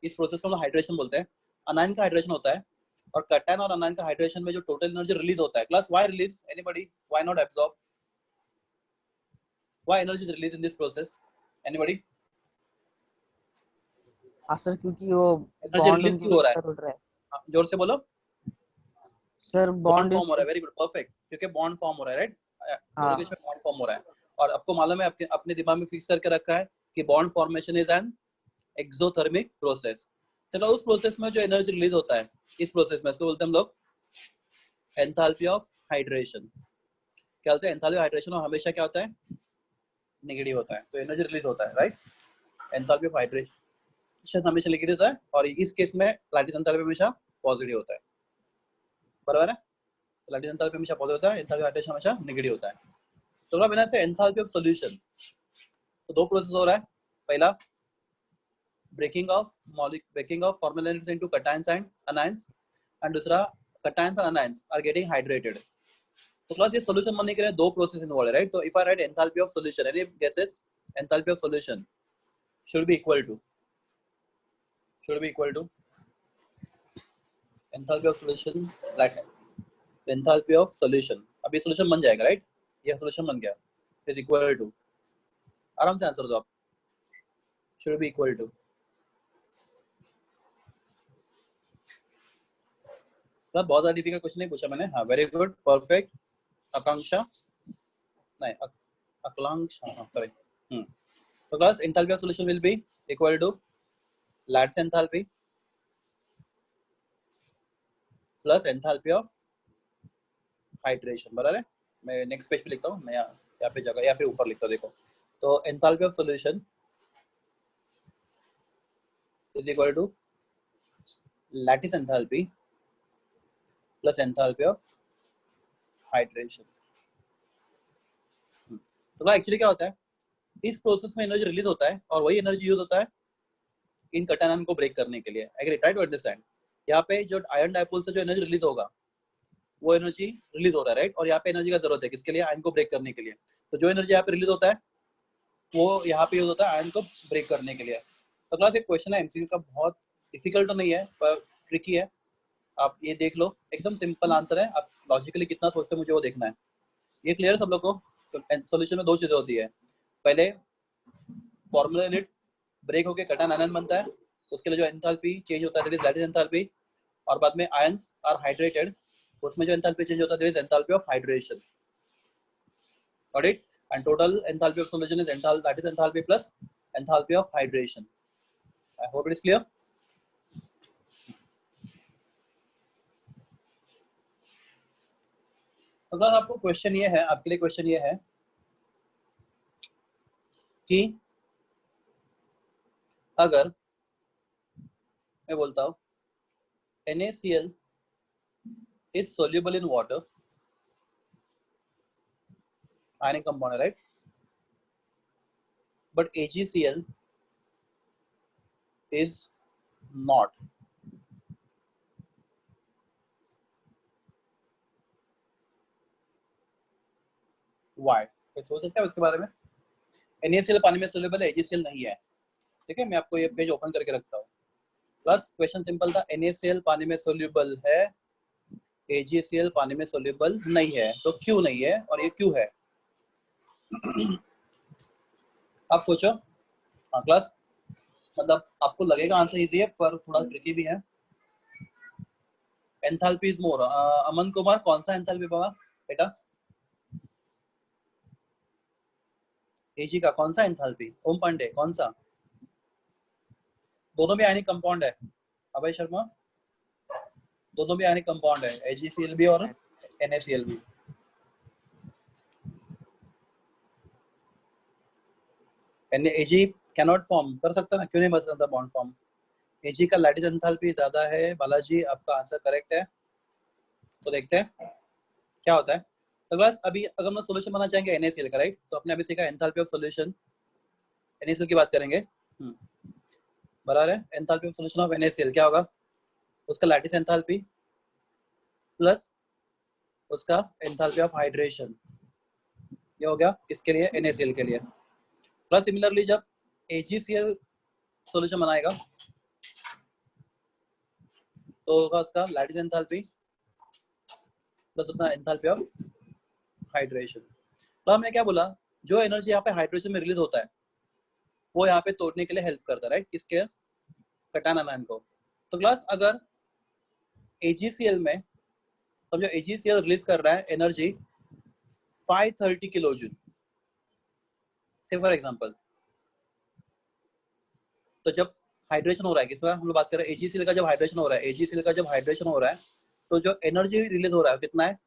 इस प्रोसेस को हम हाइड्रेशन बोलते हैं। अनायन का हाइड्रेशन होता है और कटायन और अनायन का हाइड्रेशन में जो टोटल एनर्जी रिलीज होता है, class why release, anybody, why not absorb, why energy is release in this process, anybody? हाँ सर, क्योंकि वो एनर्जी बॉन्ड रिलीज उनके क्यों हो रहा ऊपर उठ रहा है है? जोर से बोलो। सर। बॉन्ड बॉन्ड फॉर्म हो रहा है, वेरी गुड, परफेक्ट, क्योंकि बॉन्ड फॉर्म हो रहा है राइट, हाँ दोनों के बीच में बॉन्ड फॉर्म हो रहा है। और आपको मालूम है, आपके अपने दिमाग में फिक्स करके रखा है कि bond formation is an exothermic process. चलो उस प्रोसेस में जो एनर्जी रिलीज होता है, इस प्रोसेस में इसको बोलते हैं हम लोग एंथैल्पी ऑफ हाइड्रेशन। क्या होता है? एंथैल्पी ऑफ हाइड्रेशन और हमेशा क्या होता है? नेगेटिव होता है, तो एनर्जी रिलीज होता है राइट। एंथैल्पी ऑफ हाइड्रेशन हमेशा नेगेटिव होता है और इस केस में लैटिस एंथैल्पी हमेशा पॉजिटिव होता है, बराबर है? लैटिस एंथैल्पी हमेशा पॉजिटिव होता है, एंथैल्पी ऑफ हाइड्रेशन हमेशा नेगेटिव होता है। तो बिना से एंथैल्पी ऑफ सॉल्यूशन, तो दो प्रोसेस हो रहा है। पहला breaking of formal elements into cations and anions, and दूसरा cations and anions are getting hydrated. तो क्लास ये सॉल्यूशन बनने के लिए दो प्रोसेस इन्वॉल्व है राइट। तो if I write enthalpy of solution, any gases? Enthalpy of solution should be equal to enthalpy of solution, like enthalpy of solution, अभी solution बन जाएगा राइट, ये सॉल्यूशन बन गया, इज इक्वल टू, आराम से आंसर दो आप, should be equal to। तो बहुत ज्यादा डिफिकल्ट क्वेश्चन नहीं पूछा मैंने, हाँ वेरी गुड, परफेक्ट। आकांक्षा नहीं, आकांक्षा, हाँ सॉरी। तो class enthalpy of solution will be equal to lattice enthalpy plus enthalpy of hydration, बराबर है? मैं नेक्स्ट पेज पे लिखता हूँ, मैं यहाँ पे जगह या फिर ऊपर लिखता हूँ, देखो। तो enthalpy of solution is equal to lattice enthalpy plus enthalpy of hydration. तो एक्चुअली क्या होता है, इस प्रोसेस में एनर्जी रिलीज होता है और वही एनर्जी यूज होता है इन कटायन को ब्रेक करने के लिए। Agree, try to understand. यहाँ पे जो आयन डायपोल से जो एनर्जी रिलीज होगा वो एनर्जी रिलीज हो रहा है राइट, और यहाँ पे एनर्जी का जरूरत है किसके लिए? आयन को ब्रेक करने के लिए। तो जो एनर्जी यहाँ पे रिलीज होता है वो यहाँ पे यूज होता है आयन को ब्रेक करने के लिए। तो क्लास एक क्वेश्चन है एमसीक्यू का, बहुत डिफिकल्ट तो नहीं है पर ट्रिकी है, आप ये देख लो, एकदम सिंपल आंसर है, आप लॉजिकली कितना सोचते हो मुझे वो देखना है। ये क्लियर सब लोग को? सॉल्यूशन में दो चीजें होती है, पहले फॉर्मूला यूनिट ब्रेक होके कटायन आयन बनता है, उसके लिए जो एंथैल्पी चेंज होता है दैट इज एंथैल्पी, और बाद में आयंस आर हाइड्रेटेड, उसमें जो एंथैल्पी चेंज होता है that is enthalpy of hydration, got it? And total enthalpy of solution is that is enthalpy plus enthalpy of hydration. I hope it is clear. अगर आपको question ये है, आपके लिए क्वेश्चन ये है कि अगर मैं बोलता हूँ NaCl is soluble in water, ionic compound, right? But AgCl is not. Why कुछ सोच सकते हैं उसके बारे में? NaCl पानी में सोल्यूबल है, AgCl नहीं है। ठीक है, मैं आपको ये पेज ओपन करके रखता हूँ। प्लस क्वेश्चन सिंपल था, NaCl पानी में सोल्यूबल है, AgCl पानी में सोल्यूबल नहीं है, तो क्यों नहीं है और ये क्यों है? आप सोचो। हाँ क्लास, मतलब आपको लगेगा आंसर इजी है पर थोड़ा ट्रिकी भी है। Enthalpy is more. Aman Kumar, कौन सा एंथैल्पी बाबा बेटा? Ag का कौन सा एंथैल्पी? ओम पांडे कौन सा? दोनों भी आयनिक कंपाउंड है। अभय शर्मा, दोनों भी आयनिक कंपाउंड है, AgCl भी और NaCl भी। Ag कैनॉट फॉर्म कर सकता ना, क्यों नहीं बन सकता बॉन्ड फॉर्म? Ag का लैटिस एंथैल्पी ज्यादा है। बालाजी, आपका आंसर करेक्ट है। तो देखते हैं क्या होता है। तो बस अभी अगर हम सॉल्यूशन बनाना चाहेंगे NaCl का, राइट, तो आपने अभी सीखा एंथैल्पी ऑफ सॉल्यूशन। NaCl की बात करेंगे, बराबर है। Enthalpy of solution of NaCl क्या होगा? उसका लैटिस एंथैल्पी प्लस उसका एंथैल्पी ऑफ हाइड्रेशन, ये हो गया किसके लिए? NaCl के लिए। प्लस सिमिलरली जब AgCl सॉल्यूशन बनाएगा तो होगा उसका लैटिस एंथैल्पी प्लस उतना एंथैल्पी ऑफ हाइड्रेशन। तो हमने क्या बोला, जो एनर्जी यहाँ पे हाइड्रेशन में रिलीज होता है वो यहाँ पे तोड़ने के लिए हेल्प करता है, राइट, किसके? कटायन आयन को। तो क्लास अगर AgCl में समझो AgCl रिलीज कर रहा है एनर्जी 530 किलो जूल से फॉर एग्जांपल, तो जब हाइड्रेशन हो रहा है, किस बार हम लोग बात कर रहे हैं AgCl का, जब हाइड्रेशन हो रहा है, AgCl का जब हाइड्रेशन हो रहा है तो जो एनर्जी रिलीज हो रहा है कितना है?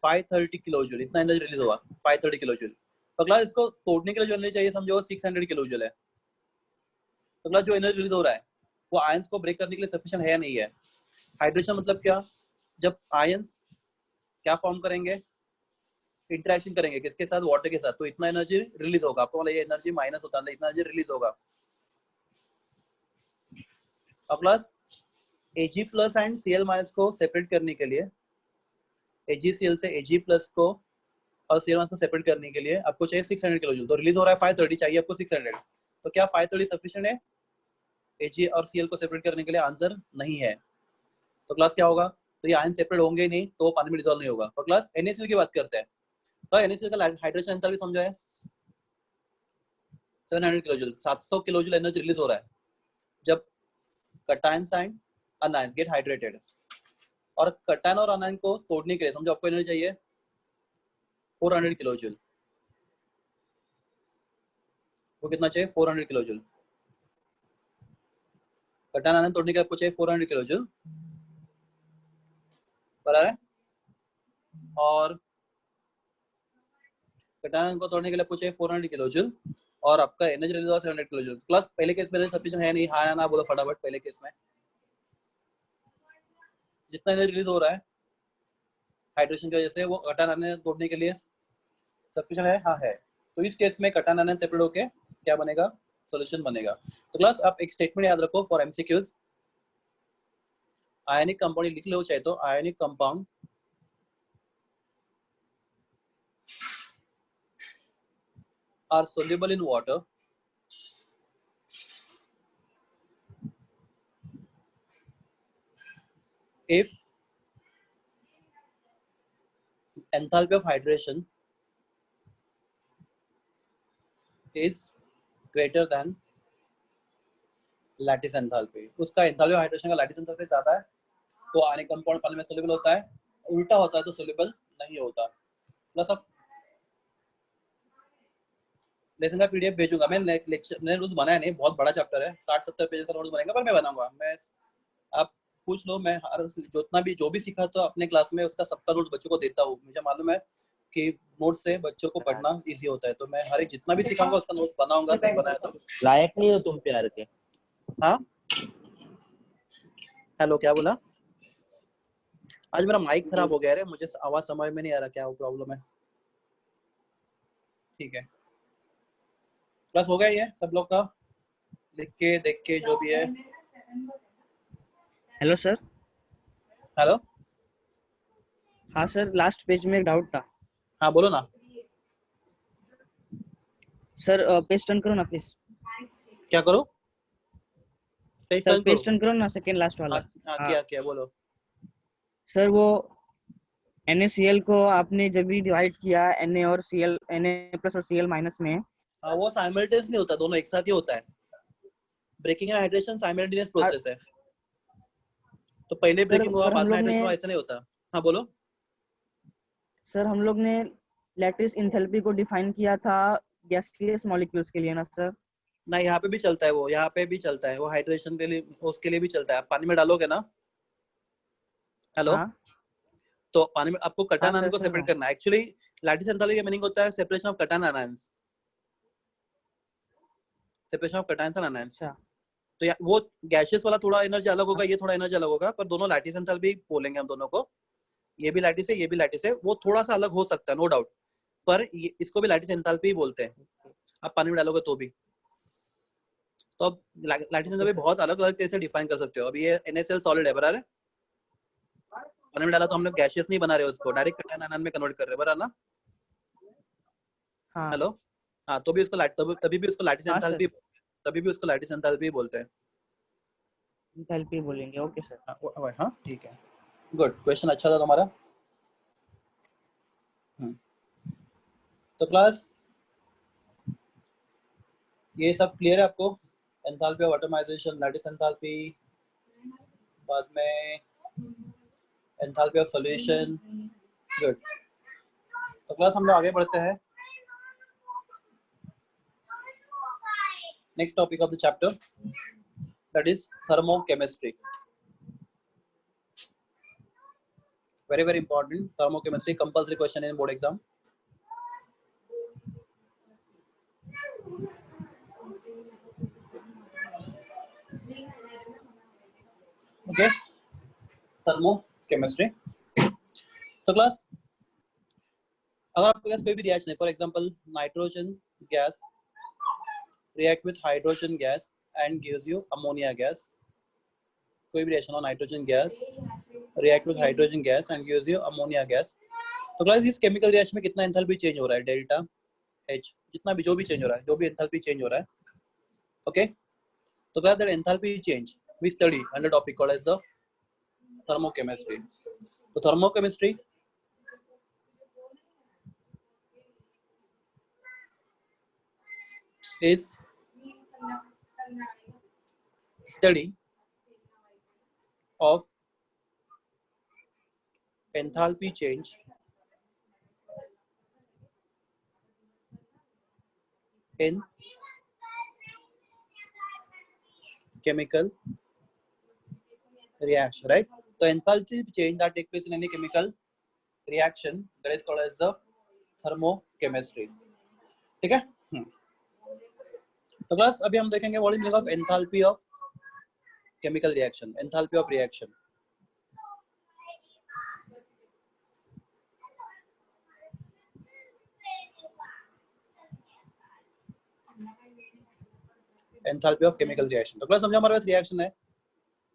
530 किलो जूल, इतना एनर्जी रिलीज हुआ 530 किलो जूल। तो क्लास इसको तोड़ने के लिए जो एनर्जी चाहिए समझो 600 किलो जूल है। तो क्लास जो एनर्जी रिलीज हो रहा है वो आयंस को ब्रेक करने के लिए सफिशिएंट है या नहीं है? हाइड्रेशन मतलब क्या? जब आयंस क्या फॉर्म करेंगे? इंटरेक्शन करेंगे किसके साथ? वाटर के साथ, तो इतना एनर्जी रिलीज होगा। आपको मतलब ये एनर्जी माइनस होता है, इतना एनर्जी रिलीज होगा। अब plus Ag plus and Cl minus को सेपरेट करने के लिए, AgCl से Ag प्लस को और Cl माइनस को सेपरेट करने के लिए आपको चाहिए 600 किलो जूल। तो रिलीज हो रहा है 530, चाहिए आपको 600। तो क्या 530 सफिशिएंट है Ag और Cl को सेपरेट करने के लिए? आंसर नहीं है। तो क्लास क्या होगा? तो ये आयन सेपरेट होंगे ही नहीं तो वो पानी में डिसॉल्व नहीं होगा। तो क्लास NaCl की बात करते हैं। तो NaCl का हाइड्रेशन एंथैल्पी समझा है 700 kilo joule, 700 kilo joule energy release हो रहा है जब cations and anions get hydrated. और कटायन और अनायन को तोड़ने के लिए समझो आपको एनर्जी चाहिए 400 किलो जूल। वो कितना चाहिए? 400 किलो जूल। कटायन अनायन तोड़ने के लिए आपको चाहिए 400 किलो जूल, बराबर है। और कटायन को तोड़ने के लिए आपको चाहिए 400 किलो जूल और आपका एनर्जी रिलीज हुआ 700 किलो जूल। प्लस पहले केस में सफिशिएंट है नहीं, हाँ या ना बोलो फटाफट। पहले केस में जितना एनर्जी रिलीज हो रहा है हाइड्रेशन की वजह से वो कटायन आयन तोड़ने के लिए सफिशिएंट है, हाँ है। तो इस केस में कटायन आयन सेपरेट होके क्या बनेगा? सॉल्यूशन बनेगा। तो क्लास आप एक स्टेटमेंट याद रखो फॉर MCQs, आयनिक कंपाउंड लिख लो चाहे तो, ionic compound are soluble in water if enthalpy of hydration is greater than lattice enthalpy। उसका enthalpy of hydration का lattice enthalpy ज्यादा है तो आयनिक कंपाउंड पानी में soluble होता है, उल्टा होता है तो soluble नहीं होता। प्लस अब लेसन का PDF भेजूंगा मैं। लेक्चर मैंने नोट्स बनाया नहीं, बहुत बड़ा चैप्टर है, 60-70 पेज का नोट्स बनेगा, पर मैं बनाऊंगा। मैं आप पूछ लो, मैं हर जितना भी जो भी सीखा तो अपने क्लास में उसका सबका नोट्स बच्चों को देता हूँ। मुझे मालूम है कि नोट्स से बच्चों को पढ़ना इजी होता है, तो मैं हर एक जितना भी सिखाऊंगा उसका नोट्स बनाऊंगा। नहीं बनाया तो लायक नहीं हो तुम प्यार के। हाँ हेलो, क्या बोला? आज मेरा माइक खराब हो गया है, मुझे आवाज समझ में नहीं आ रहा क्या प्रॉब्लम है। ठीक है, बस हो गया ये सब लोग का लिख के देख के जो भी है। Hello sir. हेलो, हाँ सर, लास्ट पेज में एक डाउट था। हाँ बोलो ना। सर पेज टर्न करो ना प्लीज। क्या करो? पेज सर टर्न पेज करो। टर्न करो ना, सेकंड लास्ट वाला। हाँ, हाँ क्या क्या बोलो। सर, वो NaCl को आपने जब भी डिवाइड किया Na और Cl, Na प्लस और Cl माइनस में, हाँ, वो साइमल्टेनियस नहीं होता, दोनों एक साथ ही होता है। Breaking and hydration simultaneous process है। तो पहले ब्रेकिंग हुआ सर बाद हम में लोग ने हाइड्रेशन हुआ, ऐसा नहीं होता। हाँ बोलो। सर हम लोग ने लैटिस एंथैल्पी को डिफाइन किया था गैसियस मॉलिक्यूल्स के लिए ना सर? ना, यहाँ पे भी चलता है वो, यहाँ पे भी चलता है वो, हाइड्रेशन के लिए, उसके लिए भी चलता है। आप पानी में डालोगे ना, हेलो, हाँ तो पानी में आपको हाँ कटान आयन सर, को सुन रहा सेपरेट हूँ। करना है। एक्चुअली लैटिस एंथैल्पी का मीनिंग होता है सेपरेशन ऑफ कटान ions, separation of cations and ions. अच्छा तो वो गैसियस वाला थोड़ा एनर्जी अलग होगा, ये थोड़ा एनर्जी अलग होगा, पर दोनों लैटिस एंथैल्पी बोलेंगे हम दोनों को। ये भी लैटिस है, ये भी लैटिस है, वो थोड़ा सा अलग हो सकता है, नो डाउट, पर इसको भी लैटिस एंथैल्पी ही बोलते हैं। आप पानी में डालोगे तो भी। तो अब लैटिस एंथैल्पी बहुत अलग अलग तरीके से डिफाइन कर सकते हो। अब ये NaCl सॉलिड है, बराबर है। पानी में डाला तो हम लोग गैसियस नहीं बना रहे उसको, डायरेक्ट कटायन आयन में कन्वर्ट कर रहे हैं, बराबर ना। हाँ हेलो, हाँ, तो भी उसको तभी भी उसको लैटिस हाँ सर, एंथैल्पी, तभी भी उसको लैटिस एंथैल्पी बोलते हैं। एंथैल्पी बोलेंगे। Okay sir. हाँ ठीक है, गुड, क्वेश्चन अच्छा था तुम्हारा। तो क्लास ये सब क्लियर है आपको? Enthalpy of atomization, lattice enthalpy, बाद में एंथैल्पी ऑफ सॉल्यूशन, गुड। तो क्लास हम लोग आगे बढ़ते हैं। Next topic of the chapter, that is thermochemistry. Very very important, thermochemistry compulsory question in board exam. Okay, thermochemistry. तो क्लास अगर आपके पास कोई भी रिएक्शन है, for example nitrogen gas react with hydrogen gas and gives you ammonia gas, कोई भी reaction हो, nitrogen gas react with hydrogen gas and gives you ammonia gas, तो क्लास इस केमिकल रिएक्शन में कितना एंथैल्पी चेंज हो रहा है, डेल्टा H, जितना भी जो भी चेंज हो रहा है, जो भी एंथैल्पी चेंज हो रहा है। ओके, तो class that enthalpy change we study under topic called as the thermochemistry. तो thermochemistry is study of enthalpy change in chemical reaction, right? So enthalpy change that takes place in any chemical reaction, that is called as the thermochemistry. ठीक है? तो class अभी हम देखेंगे what is meaning of enthalpy of chemical reaction, enthalpy of reaction. Enthalpy of chemical reaction. तो class समझो हमारे पास reaction है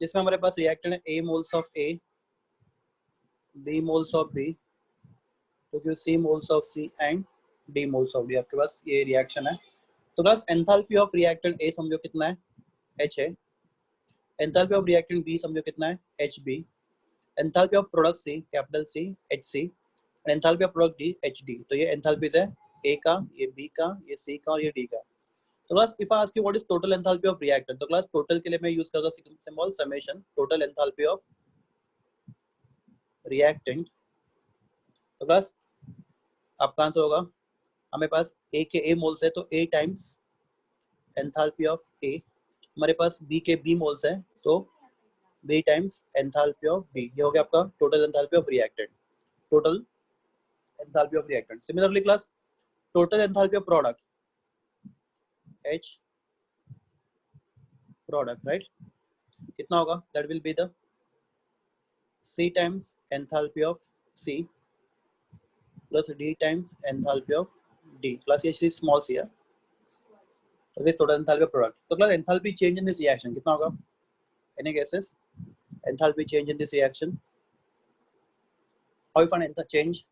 जिसमें हमारे पास रिएक्टेंट है A moles of A, B moles of B, तो कि C moles of C and D moles of D, आपके पास ये रिएक्शन है। तो class enthalpy of reactant A समझो कितना है, H है। एंथैल्पी ऑफ रिएक्टेंट B समझो कितना है, HB। Enthalpy of product C, capital C, HC, and enthalpy of product D, HD। तो ये एंथैल्पीज है A का, ये B का, ये C का और ये D का। तो class if I ask you what is total enthalpy of reactant, तो क्लास टोटल के लिए मैं यूज करूंगा symbol summation, total enthalpy of reactant. तो क्लास आपका आंसर होगा, हमारे पास A के A मोल्स है तो A times enthalpy of A, हमारे पास B के B मोल्स है तो B times enthalpy of B। ये हो गया आपका total enthalpy of reactant, total enthalpy of reactant. Similarly class total enthalpy of product, H product, right, कितना होगा, that will be the C times enthalpy of C plus D times enthalpy of D, plus ये small c है, so this total enthalpy of product। तो class enthalpy change in this reaction कितना होगा, any guesses? Enthalpy change in this reaction, how you find enthalpy change?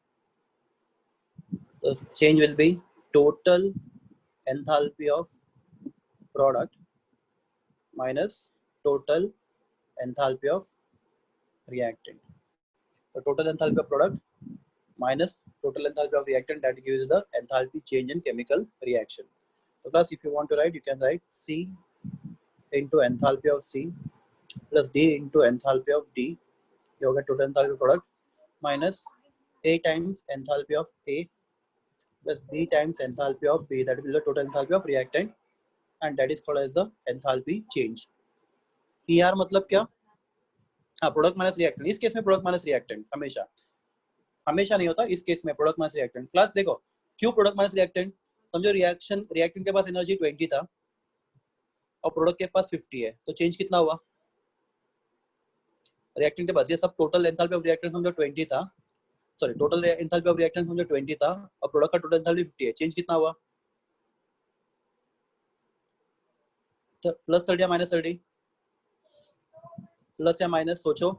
The change will be total enthalpy of product minus total enthalpy of reactant. So total enthalpy of product minus total enthalpy of reactant, that gives the enthalpy change in chemical reaction. So class, if you want to write, you can write C into enthalpy of C plus D into enthalpy of D. You get total enthalpy of product minus A times enthalpy of A plus B times enthalpy of B, that is the total enthalpy of reactant, and that is called as the enthalpy change. PR मतलब क्या? हाँ, product minus reactant. इस case में product minus reactant हमेशा नहीं होता, इस case में प्रोडक्ट माइनस रिएक्टेंट. क्लास देखो क्यों प्रोडक्ट माइनस रिएक्टेंट? समझो रिएक्टेंट के पास एनर्जी 20 था और प्रोडक्ट के पास 50 है, तो चेंज कितना हुआ? रिएक्टेंट के पास ये सब टोटल एंथैल्पी ऑफ रिएक्टेंट समझो 20 था, sorry total enthalpy of reactant समझो 20 था और प्रोडक्ट का टोटल एंथैल्पी 50 है, चेंज कितना हुआ? प्लस 30 या माइनस 30? प्लस या माइनस? सोचो,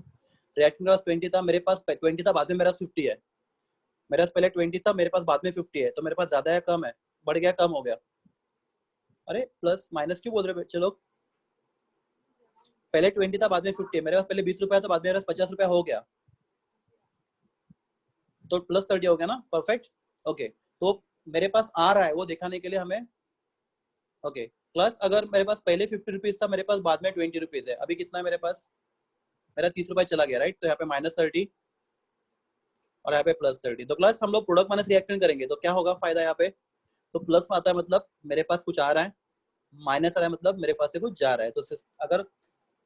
रिएक्टेंट के पास 20 था, मेरे पास 20 था, बाद में मेरा 50 है. मेरे पास पहले 20 था, मेरे पास बाद में 50 है, तो मेरे पास ज्यादा है कम है? बढ़ गया कम हो गया? अरे प्लस माइनस क्यों बोल रहे हो चलो, पहले 20 था बाद में 50 है, मेरे पास पहले 20 रुपया था, बाद में मेरे पास 50 रुपया हो गया, तो प्लस 30 हो गया ना. परफेक्ट. ओके, तो मेरे पास आ रहा है वो दिखाने के लिए हमें. ओके, प्लस अगर मेरे पास पहले 50 रुपीज था, मेरे पास बाद में 20 रुपीज है, अभी कितना है मेरे पास? मेरा 30 रुपया चला गया, राइट. तो यहाँ पे माइनस 30 और यहाँ पे प्लस 30. तो प्लस हम लोग प्रोडक्ट माइनस रिएक्टेंट करेंगे तो क्या होगा फायदा यहाँ पे? तो प्लस में आता है मतलब मेरे पास कुछ आ रहा है, माइनस आ रहा है मतलब मेरे पास से कुछ जा रहा है. तो अगर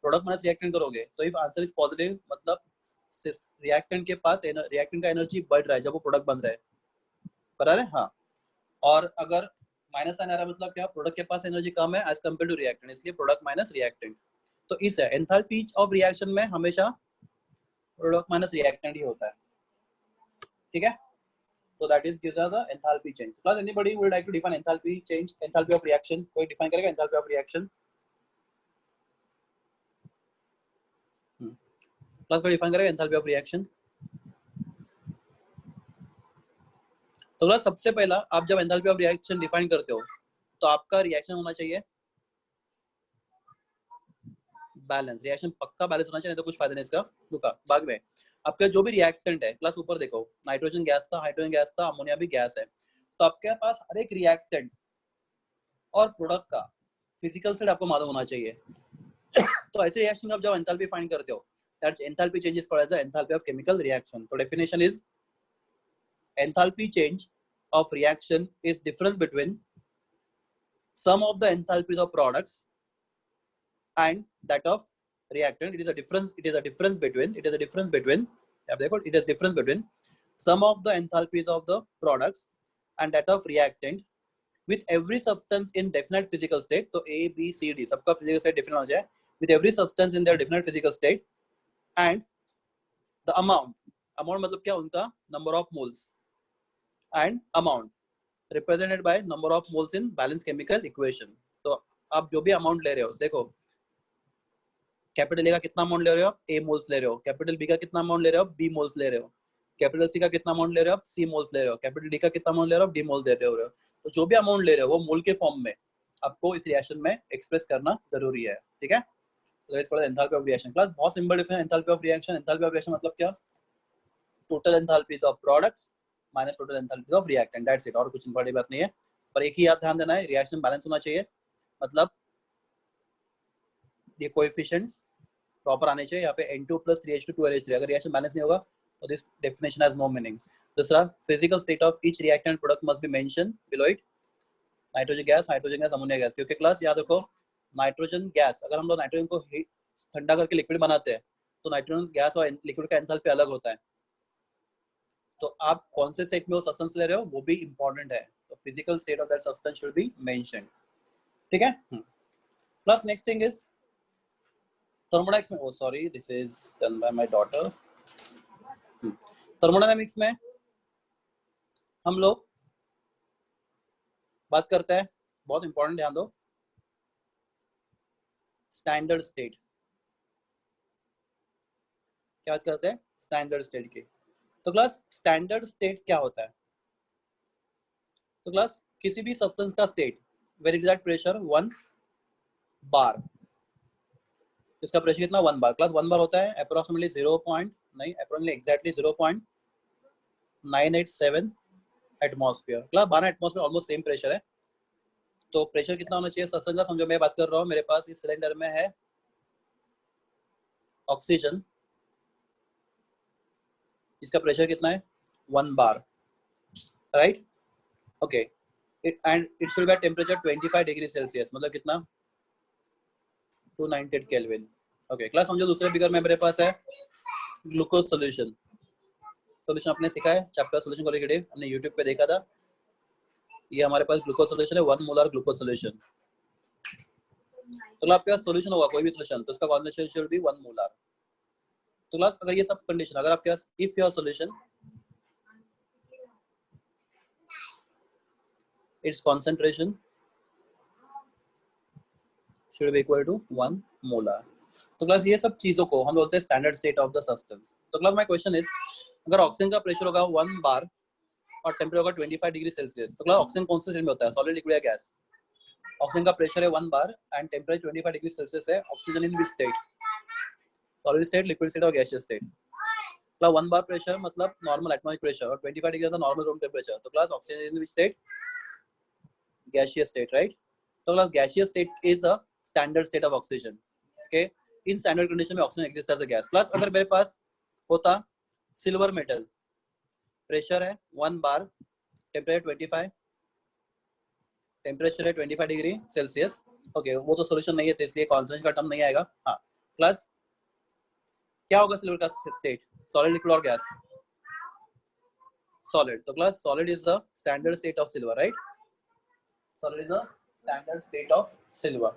प्रोडक्ट माइनस रिएक्टेंट करोगे तो इफ आंसर इज पॉजिटिव मतलब रिएक्टेंट के पास रिएक्टेंट का एनर्जी बढ़ रहा है जब वो प्रोडक्ट बन रहा है, बराबर है. हाँ, और अगर माइनस साइन आ रहा है मतलब क्या? प्रोडक्ट के पास एनर्जी कम है एज कम्पेयर टू रिएक्टेंट, इसलिए प्रोडक्ट माइनस रिएक्टेंट. तो इस एंथैल्पी ऑफ रिएक्शन में हमेशा प्रोडक्ट माइनस रिएक्टेंट ही होता है, ठीक है. So that is gives us the enthalpy change. Plus anybody would like to define enthalpy change, enthalpy of reaction? कोई define करेगा enthalpy of reaction? Plus कोई define करेगा enthalpy of reaction? तो plus सबसे पहला आप जब enthalpy of reaction define करते हो तो आपका reaction होना चाहिए बैलेंस. रिएक्शन पक्का बैलेंस होना चाहिए, नहीं तो कुछ फायदा नहीं इसका. रुका बाद में आपका जो भी रिएक्टेंट है, क्लास ऊपर देखो, नाइट्रोजन गैस था, हाइड्रोजन गैस था, अमोनिया भी गैस है, तो आपके पास हर एक रिएक्टेंट और प्रोडक्ट का फिजिकल स्टेट आपको मालूम होना चाहिए. तो ऐसे रिएक्शन आप जब एंथैल्पी फाइंड करते हो, that's enthalpy change is called as the enthalpy of chemical reaction. तो definition is enthalpy change of reaction is difference between sum of the enthalpies of products and that of reactant. It is a difference between some of the enthalpies of the products and that of reactant with every substance in definite physical state. So A, B, C, D सबका physical state different हो जाए, with every substance in their definite physical state, and the amount मतलब क्या? उनका number of moles, and amount represented by number of moles in balanced chemical equation. तो आप जो भी अमाउंट ले रहे हो, देखो कैपिटल ए का कितना अमाउंट ले रहे हो आप? ए मोल्स ले रहे हो. कैपिटल बी का कितना अमाउंट ले रहे हो आप? बी मोल्स ले रहे हो. कैपिटल सी का कितना अमाउंट ले रहे हो आप? सी मोल्स ले रहे हो. कैपिटल डी का कितना अमाउंट ले रहे हो आप? डी मोल्स ले रहे हो. तो जो भी अमाउंट ले रहे हो वो मोल के फॉर्म में आपको इस रिएक्शन में एक्सप्रेस करना जरूरी है, ठीक है. तो it's called enthalpy of reaction. Class बहुत simple difference enthalpy of reaction. Enthalpy of reaction मतलब क्या? Total enthalpies of products minus total enthalpies of reactant, that's it. और कुछ बड़ी बात नहीं है, पर एक ही याद ध्यान देना है, रिएक्शन बैलेंस होना चाहिए, मतलब ये कोएफिशिएंट्स प्रॉपर आने चाहिए. यहाँ पे N2 + 3H2 2NH3, अगर रिएक्शन बैलेंस नहीं होगा तो this definition has no meaning. दूसरा, physical state of each reactant product must be mention below it. Nitrogen gas, hydrogen gas, ammonia gas. क्योंकि क्लास याद रखो, नाइट्रोजन गैस, अगर हम लोग नाइट्रोजन को ठंडा करके लिक्विड बनाते हैं तो नाइट्रोजन गैस और लिक्विड का एंथैल्पी अलग होता है. तो आप कौन से स्टेट में वो सब्सटेंस ले रहे हो वो भी इंपॉर्टेंट है. तो physical state of that substance should be mentioned, ठीक है. Plus next thing is thermodynamics में, oh sorry, this is done by my daughter. thermodynamics में हम लोग बात करते हैं, बहुत इंपॉर्टेंट, ध्यान दो, स्टैंडर्ड स्टेट. क्या बात करते हैं? स्टैंडर्ड स्टेट की. तो क्लास स्टैंडर्ड स्टेट क्या होता है? तो क्लास किसी भी सब्सटेंस का स्टेट वेरी एग्जैक्ट प्रेशर 1 बार, इसका प्रेशर कितना 1 बार, क्लास 1 बार होता है अप्रोक्सीमेटली 0 पॉइंट नहीं approximately exactly 0.987 atmosphere, class 12 atmosphere almost same pressure है। तो प्रेशर कितना होना चाहिए सत्संग का, समझो मैं बात कर रहा हूँ, मेरे पास इस सिलेंडर में है ऑक्सीजन, इसका प्रेशर कितना है 1 bar, right, okay, and it should be at temperature 25 degree Celsius, मतलब कितना 298 केल्विन। ओके क्लास समझो, दूसरे फिगर में मेरे पास है ग्लूकोज सोल्यूशन, सोल्यूशन आपने सीखा है चैप्टर सोल्यूशन क्वालिटेटिव, हमने यूट्यूब पे देखा था। ये हमारे पास ग्लूकोज सोल्यूशन है, 1 मोलर ग्लूकोज सोल्यूशन। तो आपके पास सोल्यूशन होगा कोई भी सोल्यूशन, तो उसका कॉन्सेंट्रेशन शुड बी 1 मोलर। तो क्लास अगर ये सब कंडीशन, अगर आपके पास if your solution its concentration should be equal to 1 molar, तो क्लास ये सब चीजों को हम बोलते हैं standard state of the substance. तो क्लास माय क्वेश्चन इज, अगर ऑक्सीजन का प्रेशर होगा 1 बार और टेम्परेचर होगा 25 डिग्री सेल्सियस, तो क्लास ऑक्सीजन कौन से स्टेट में होता है, सॉलिड, लिक्विड या गैस? ऑक्सीजन का प्रेशर है 1 बार एंड टेम्परेचर 25 डिग्री सेल्सियस है, oxygen in which state, solid state, liquid state और गैसियस स्टेट? क्लास 1 बार प्रेशर मतलब नॉर्मल एटमॉस्फेरिक प्रेशर और 25 डिग्री का नॉर्मल रूम टेम्परेचर, तो class oxygen in which state, gaseous state, right? So class gaseous state is a standard state of oxygen, okay? In standard condition में oxygen exist as a gas। class अगर मेरे पास होता silver metal, pressure है 1 बार, temperature 25, temperature है 25 degree Celsius, okay वो तो solution नहीं है तो इसलिए कॉन्सेंट्रेशन का टर्म नहीं आएगा। हाँ क्लास क्या होगा सिल्वर का स्टेट, सॉलिड, लिक्विड और गैस? सॉलिड। तो class solid is the standard state of silver, right? Solid is the standard state of silver.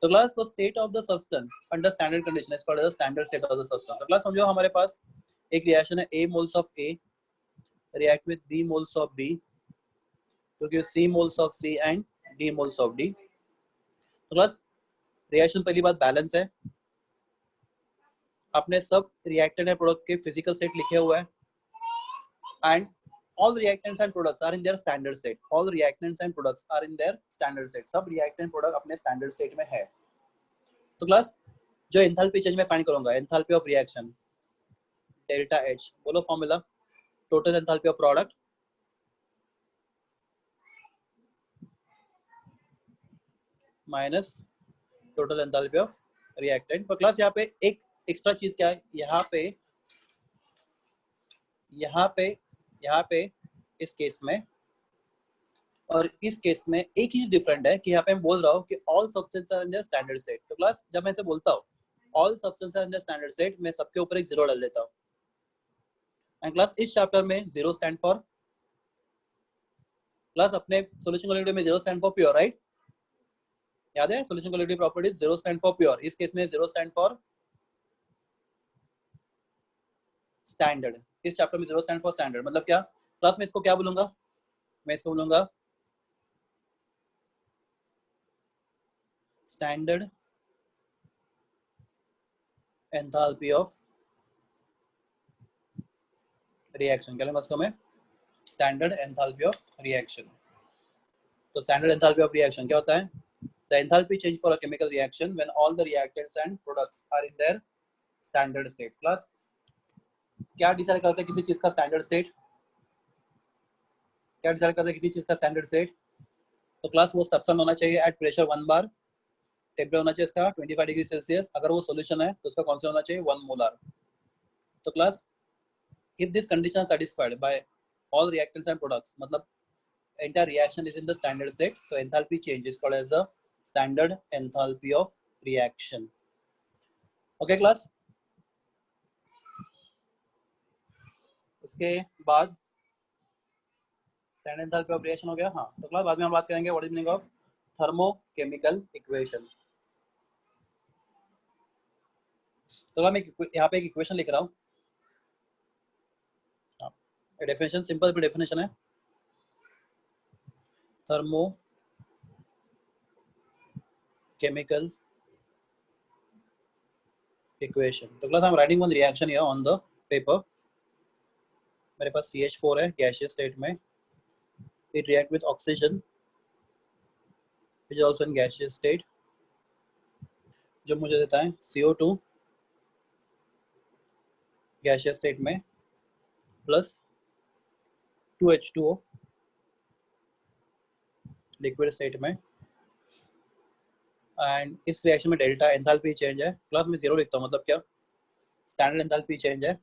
तो क्लास तो state of the substance under standard condition is called as the standard state of the substance। तो class समझो हमारे पास एक reaction है, A moles of A react with B moles of B to give C moles of C and D moles of D। तो class reaction पहली बात balance है, आपने सब रिएक्टेंट एंड प्रोडक्ट के फिजिकल स्टेट लिखे हुए हैं, and all reactants and products are in their standard state, all reactants and products are in their standard state, सब reactant product अपने standard state में है। तो क्लास जो एंथैल्पी चेंज में फाइंड करूंगा, enthalpy of reaction delta H, बोलो formula, total enthalpy of product minus total enthalpy of reactant. पर क्लास यहाँ पे एक एक्स्ट्रा चीज क्या है, यहाँ पे इस केस में और इस केस में एक ही डिफरेंट है कि यहाँ पे मैं बोल रहा हूँ कि all substance are in the standard state. तो क्लास जब मैं इसे बोलता हूँ all substance are in the standard state, मैं सबके ऊपर एक जीरो डाल देता हूँ। एंड क्लास इस चैप्टर में जीरो स्टैंड फॉर, क्लास अपने सॉल्यूशन क्वालिटी में zero stand for pure, right? याद है solution quality properties, zero stand for pure, इस केस में जीरो स्टैंड फॉर स्टैंडर्ड, इस चैप्टर में जीरो स्टैंड फॉर स्टैंडर्ड। मतलब क्या क्लास में इसको क्या बोलूंगा, मैं इसको बोलूंगा स्टैंडर्ड एंथैल्पी ऑफ रिएक्शन, क्या लूंगा इसको मैं, स्टैंडर्ड एंथैल्पी ऑफ रिएक्शन। तो स्टैंडर्ड एंथैल्पी ऑफ रिएक्शन क्या होता है, the enthalpy change for a chemical reaction when all the reactants and products are in their standard state. Class क्या decide करता है किसी चीज का स्टैंडर्ड स्टेट, क्या डिसाइड करता है किसी चीज का स्टैंडर्ड स्टेट? तो क्लास वो सब्सटेंस होना चाहिए एट प्रेशर 1 बार, टेम्परेचर होना चाहिए इसका 25 डिग्री सेल्सियस, अगर वो सॉल्यूशन है तो उसका कौन सा होना चाहिए 1 मोलर। तो class if this condition is satisfied by all reactants and products, मतलब entire reaction is in the standard state, so enthalpy change is called as the standard enthalpy of reaction। okay class, उसके बाद standard enthalpy of reaction हो गया। हाँ तो class बाद में हम बात करेंगे what is meaning of thermochemical equation। तो मैं यहाँ पे एक इक्वेशन लिख रहा हूँ, डेफिनेशन सिंपल भी डेफिनेशन है, thermochemical equation। तो class I am writing one reaction here on the paper, मेरे पास CH4 है गैसियस स्टेट में, it react with oxygen which is also in gaseous state, जो मुझे देता है CO2 gaseous state में plus 2H2O liquid state में, एंड इस रिएक्शन में डेल्टा एंथैल्पी चेंज है, प्लस में 0 लिखता हूँ, मतलब क्या, स्टैंडर्ड एंथैल्पी चेंज है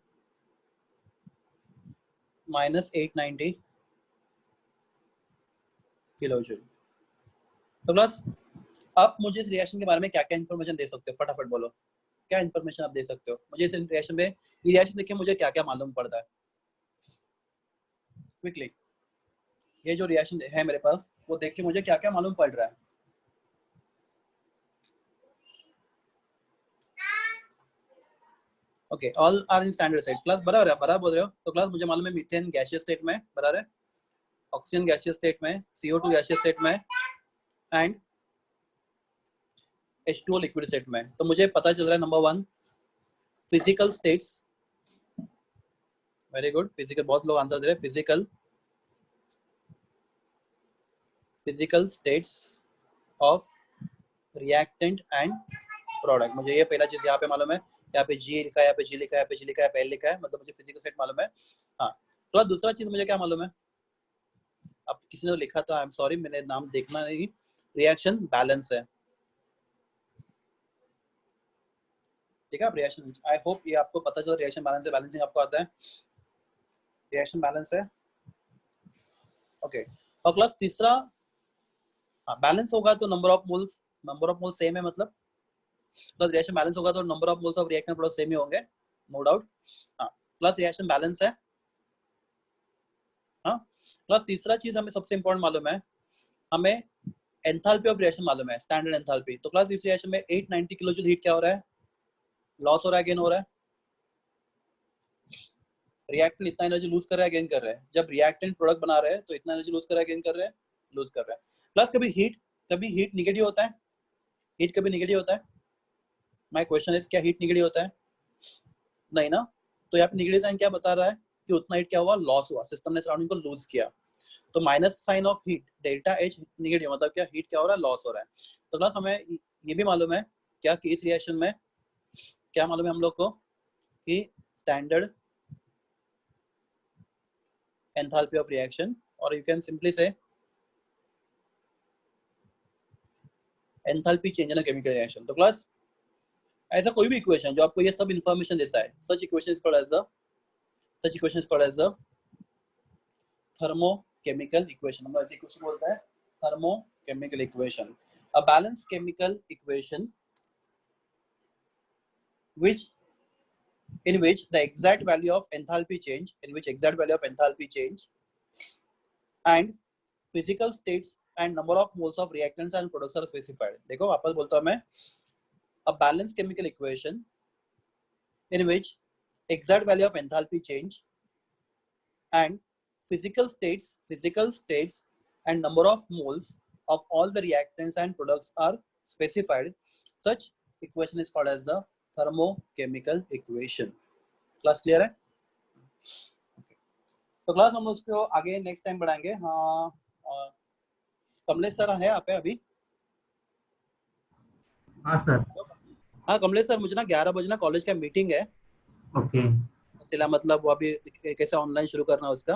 -890 किलोजूल। तो प्लस आप मुझे इस रिएक्शन के बारे में क्या क्या इन्फॉर्मेशन दे सकते हो, फटाफट बोलो, क्या इन्फॉर्मेशन आप दे सकते हो मुझे इस रिएक्शन में, ये रिएक्शन देखिए मुझे क्या क्या मालूम पड़ता है क्विकली, ये जो रिएक्शन है मेरे पास वो देख के मुझे क्या क्या मालूम पड़ रहा है। Okay, all are in standard state, class बराबर बोल रहे हो, तो क्लास मुझे मालूम है मीथेन गैसियस स्टेट में बराबर है, ऑक्सीजन गैसियस स्टेट में, CO2 गैसियस स्टेट में एंड H2O लिक्विड स्टेट में। तो मुझे पता चल रहा है number 1 physical states, very good, physical, बहुत लोग आंसर दे रहे हैं, physical states of reactant and product, मुझे ये पहला चीज यहाँ पे मालूम है, यहाँ पे G लिखा है, यहाँ पे G लिखा है, यहाँ पे G लिखा है, L लिखा है, मतलब मुझे फिजिकल स्टेट मालूम है। हाँ, तो दूसरा चीज मुझे क्या मालूम है, अब किसी ने लिखा था, आई एम सॉरी मैंने नाम देखना नहीं, रिएक्शन बैलेंस है, ठीक है, रिएक्शन, आई होप ये आपको पता चला, रिएक्शन बैलेंस है, बैलेंसिंग आपको आता है, रिएक्शन बैलेंस है, ओके। और क्लास तीसरा, हाँ बैलेंस होगा तो नंबर ऑफ मोल्स सेम है, मतलब प्लस रिएक्शन बैलेंस होगा तो number of moles of reactant product same ही होंगे, नो डाउट। हाँ, प्लस रिएक्शन बैलेंस है, हाँ, प्लस तीसरा चीज हमें सबसे इंपॉर्टेंट मालूम है, हमें एंथैल्पी ऑफ रिएक्शन मालूम है, स्टैंडर्ड एंथैल्पी। तो क्लास इस रिएक्शन में 890 किलोजूल हीट क्या हो रहा है, लॉस हो रहा है, गेन हो रहा है, रिएक्टेंट इतना एनर्जी लूज कर रहा है, गेन कर रहा है, जब रिएक्टेंट प्रोडक्ट बना रहे हैं तो इतना एनर्जी लूज कर रहा है, गेन कर रहा है, लूज कर रहा है। प्लस कभी हीट निगेटिव होता है, हीट कभी निगेटिव होता है, माय क्वेश्चन इज क्या हीट निगेटिव होता है, नहीं ना, तो यहाँ पे निगेटिव साइन क्या बता रहा है कि उतना हीट क्या हुआ, लॉस हुआ, सिस्टम ने सराउंडिंग को लूज किया, तो minus sign of heat, delta H negative, मतलब क्या, हीट क्या हो रहा है, लॉस हो रहा है। तो प्लस हमें ये भी मालूम है क्या कि इस रिएक्शन में क्या मालूम है हम लोग को कि स्टैंडर्ड एंथैल्पी ऑफ रिएक्शन, और यू कैन सिंपली से enthalpy change in a chemical reaction. तो क्लास ऐसा कोई भी इक्वेशन जो आपको ये सब इंफॉर्मेशन देता है, such equation is called as the thermochemical equation, हम ऐसे इक्वेशन बोलते हैं thermochemical equation, a balance chemical equation in which the exact value of enthalpy change and physical states and number of moles of reactants and products are specified। देखो वापस बोलता हूं मैं, a balanced chemical equation in which exact value of enthalpy change and physical states and number of moles of all the reactants and products are specified, such equation is called as the thermochemical equation। Class clear है? तो class हम उसको आगे next time बढ़ाएंगे। हाँ, Kamlesh sir है आप पे अभी? हाँ सर। हाँ कमलेश सर, मुझे ना 11 बजे ना कॉलेज का मीटिंग है, ओके, इसलिए मतलब वो अभी कैसे ऑनलाइन शुरू करना उसका,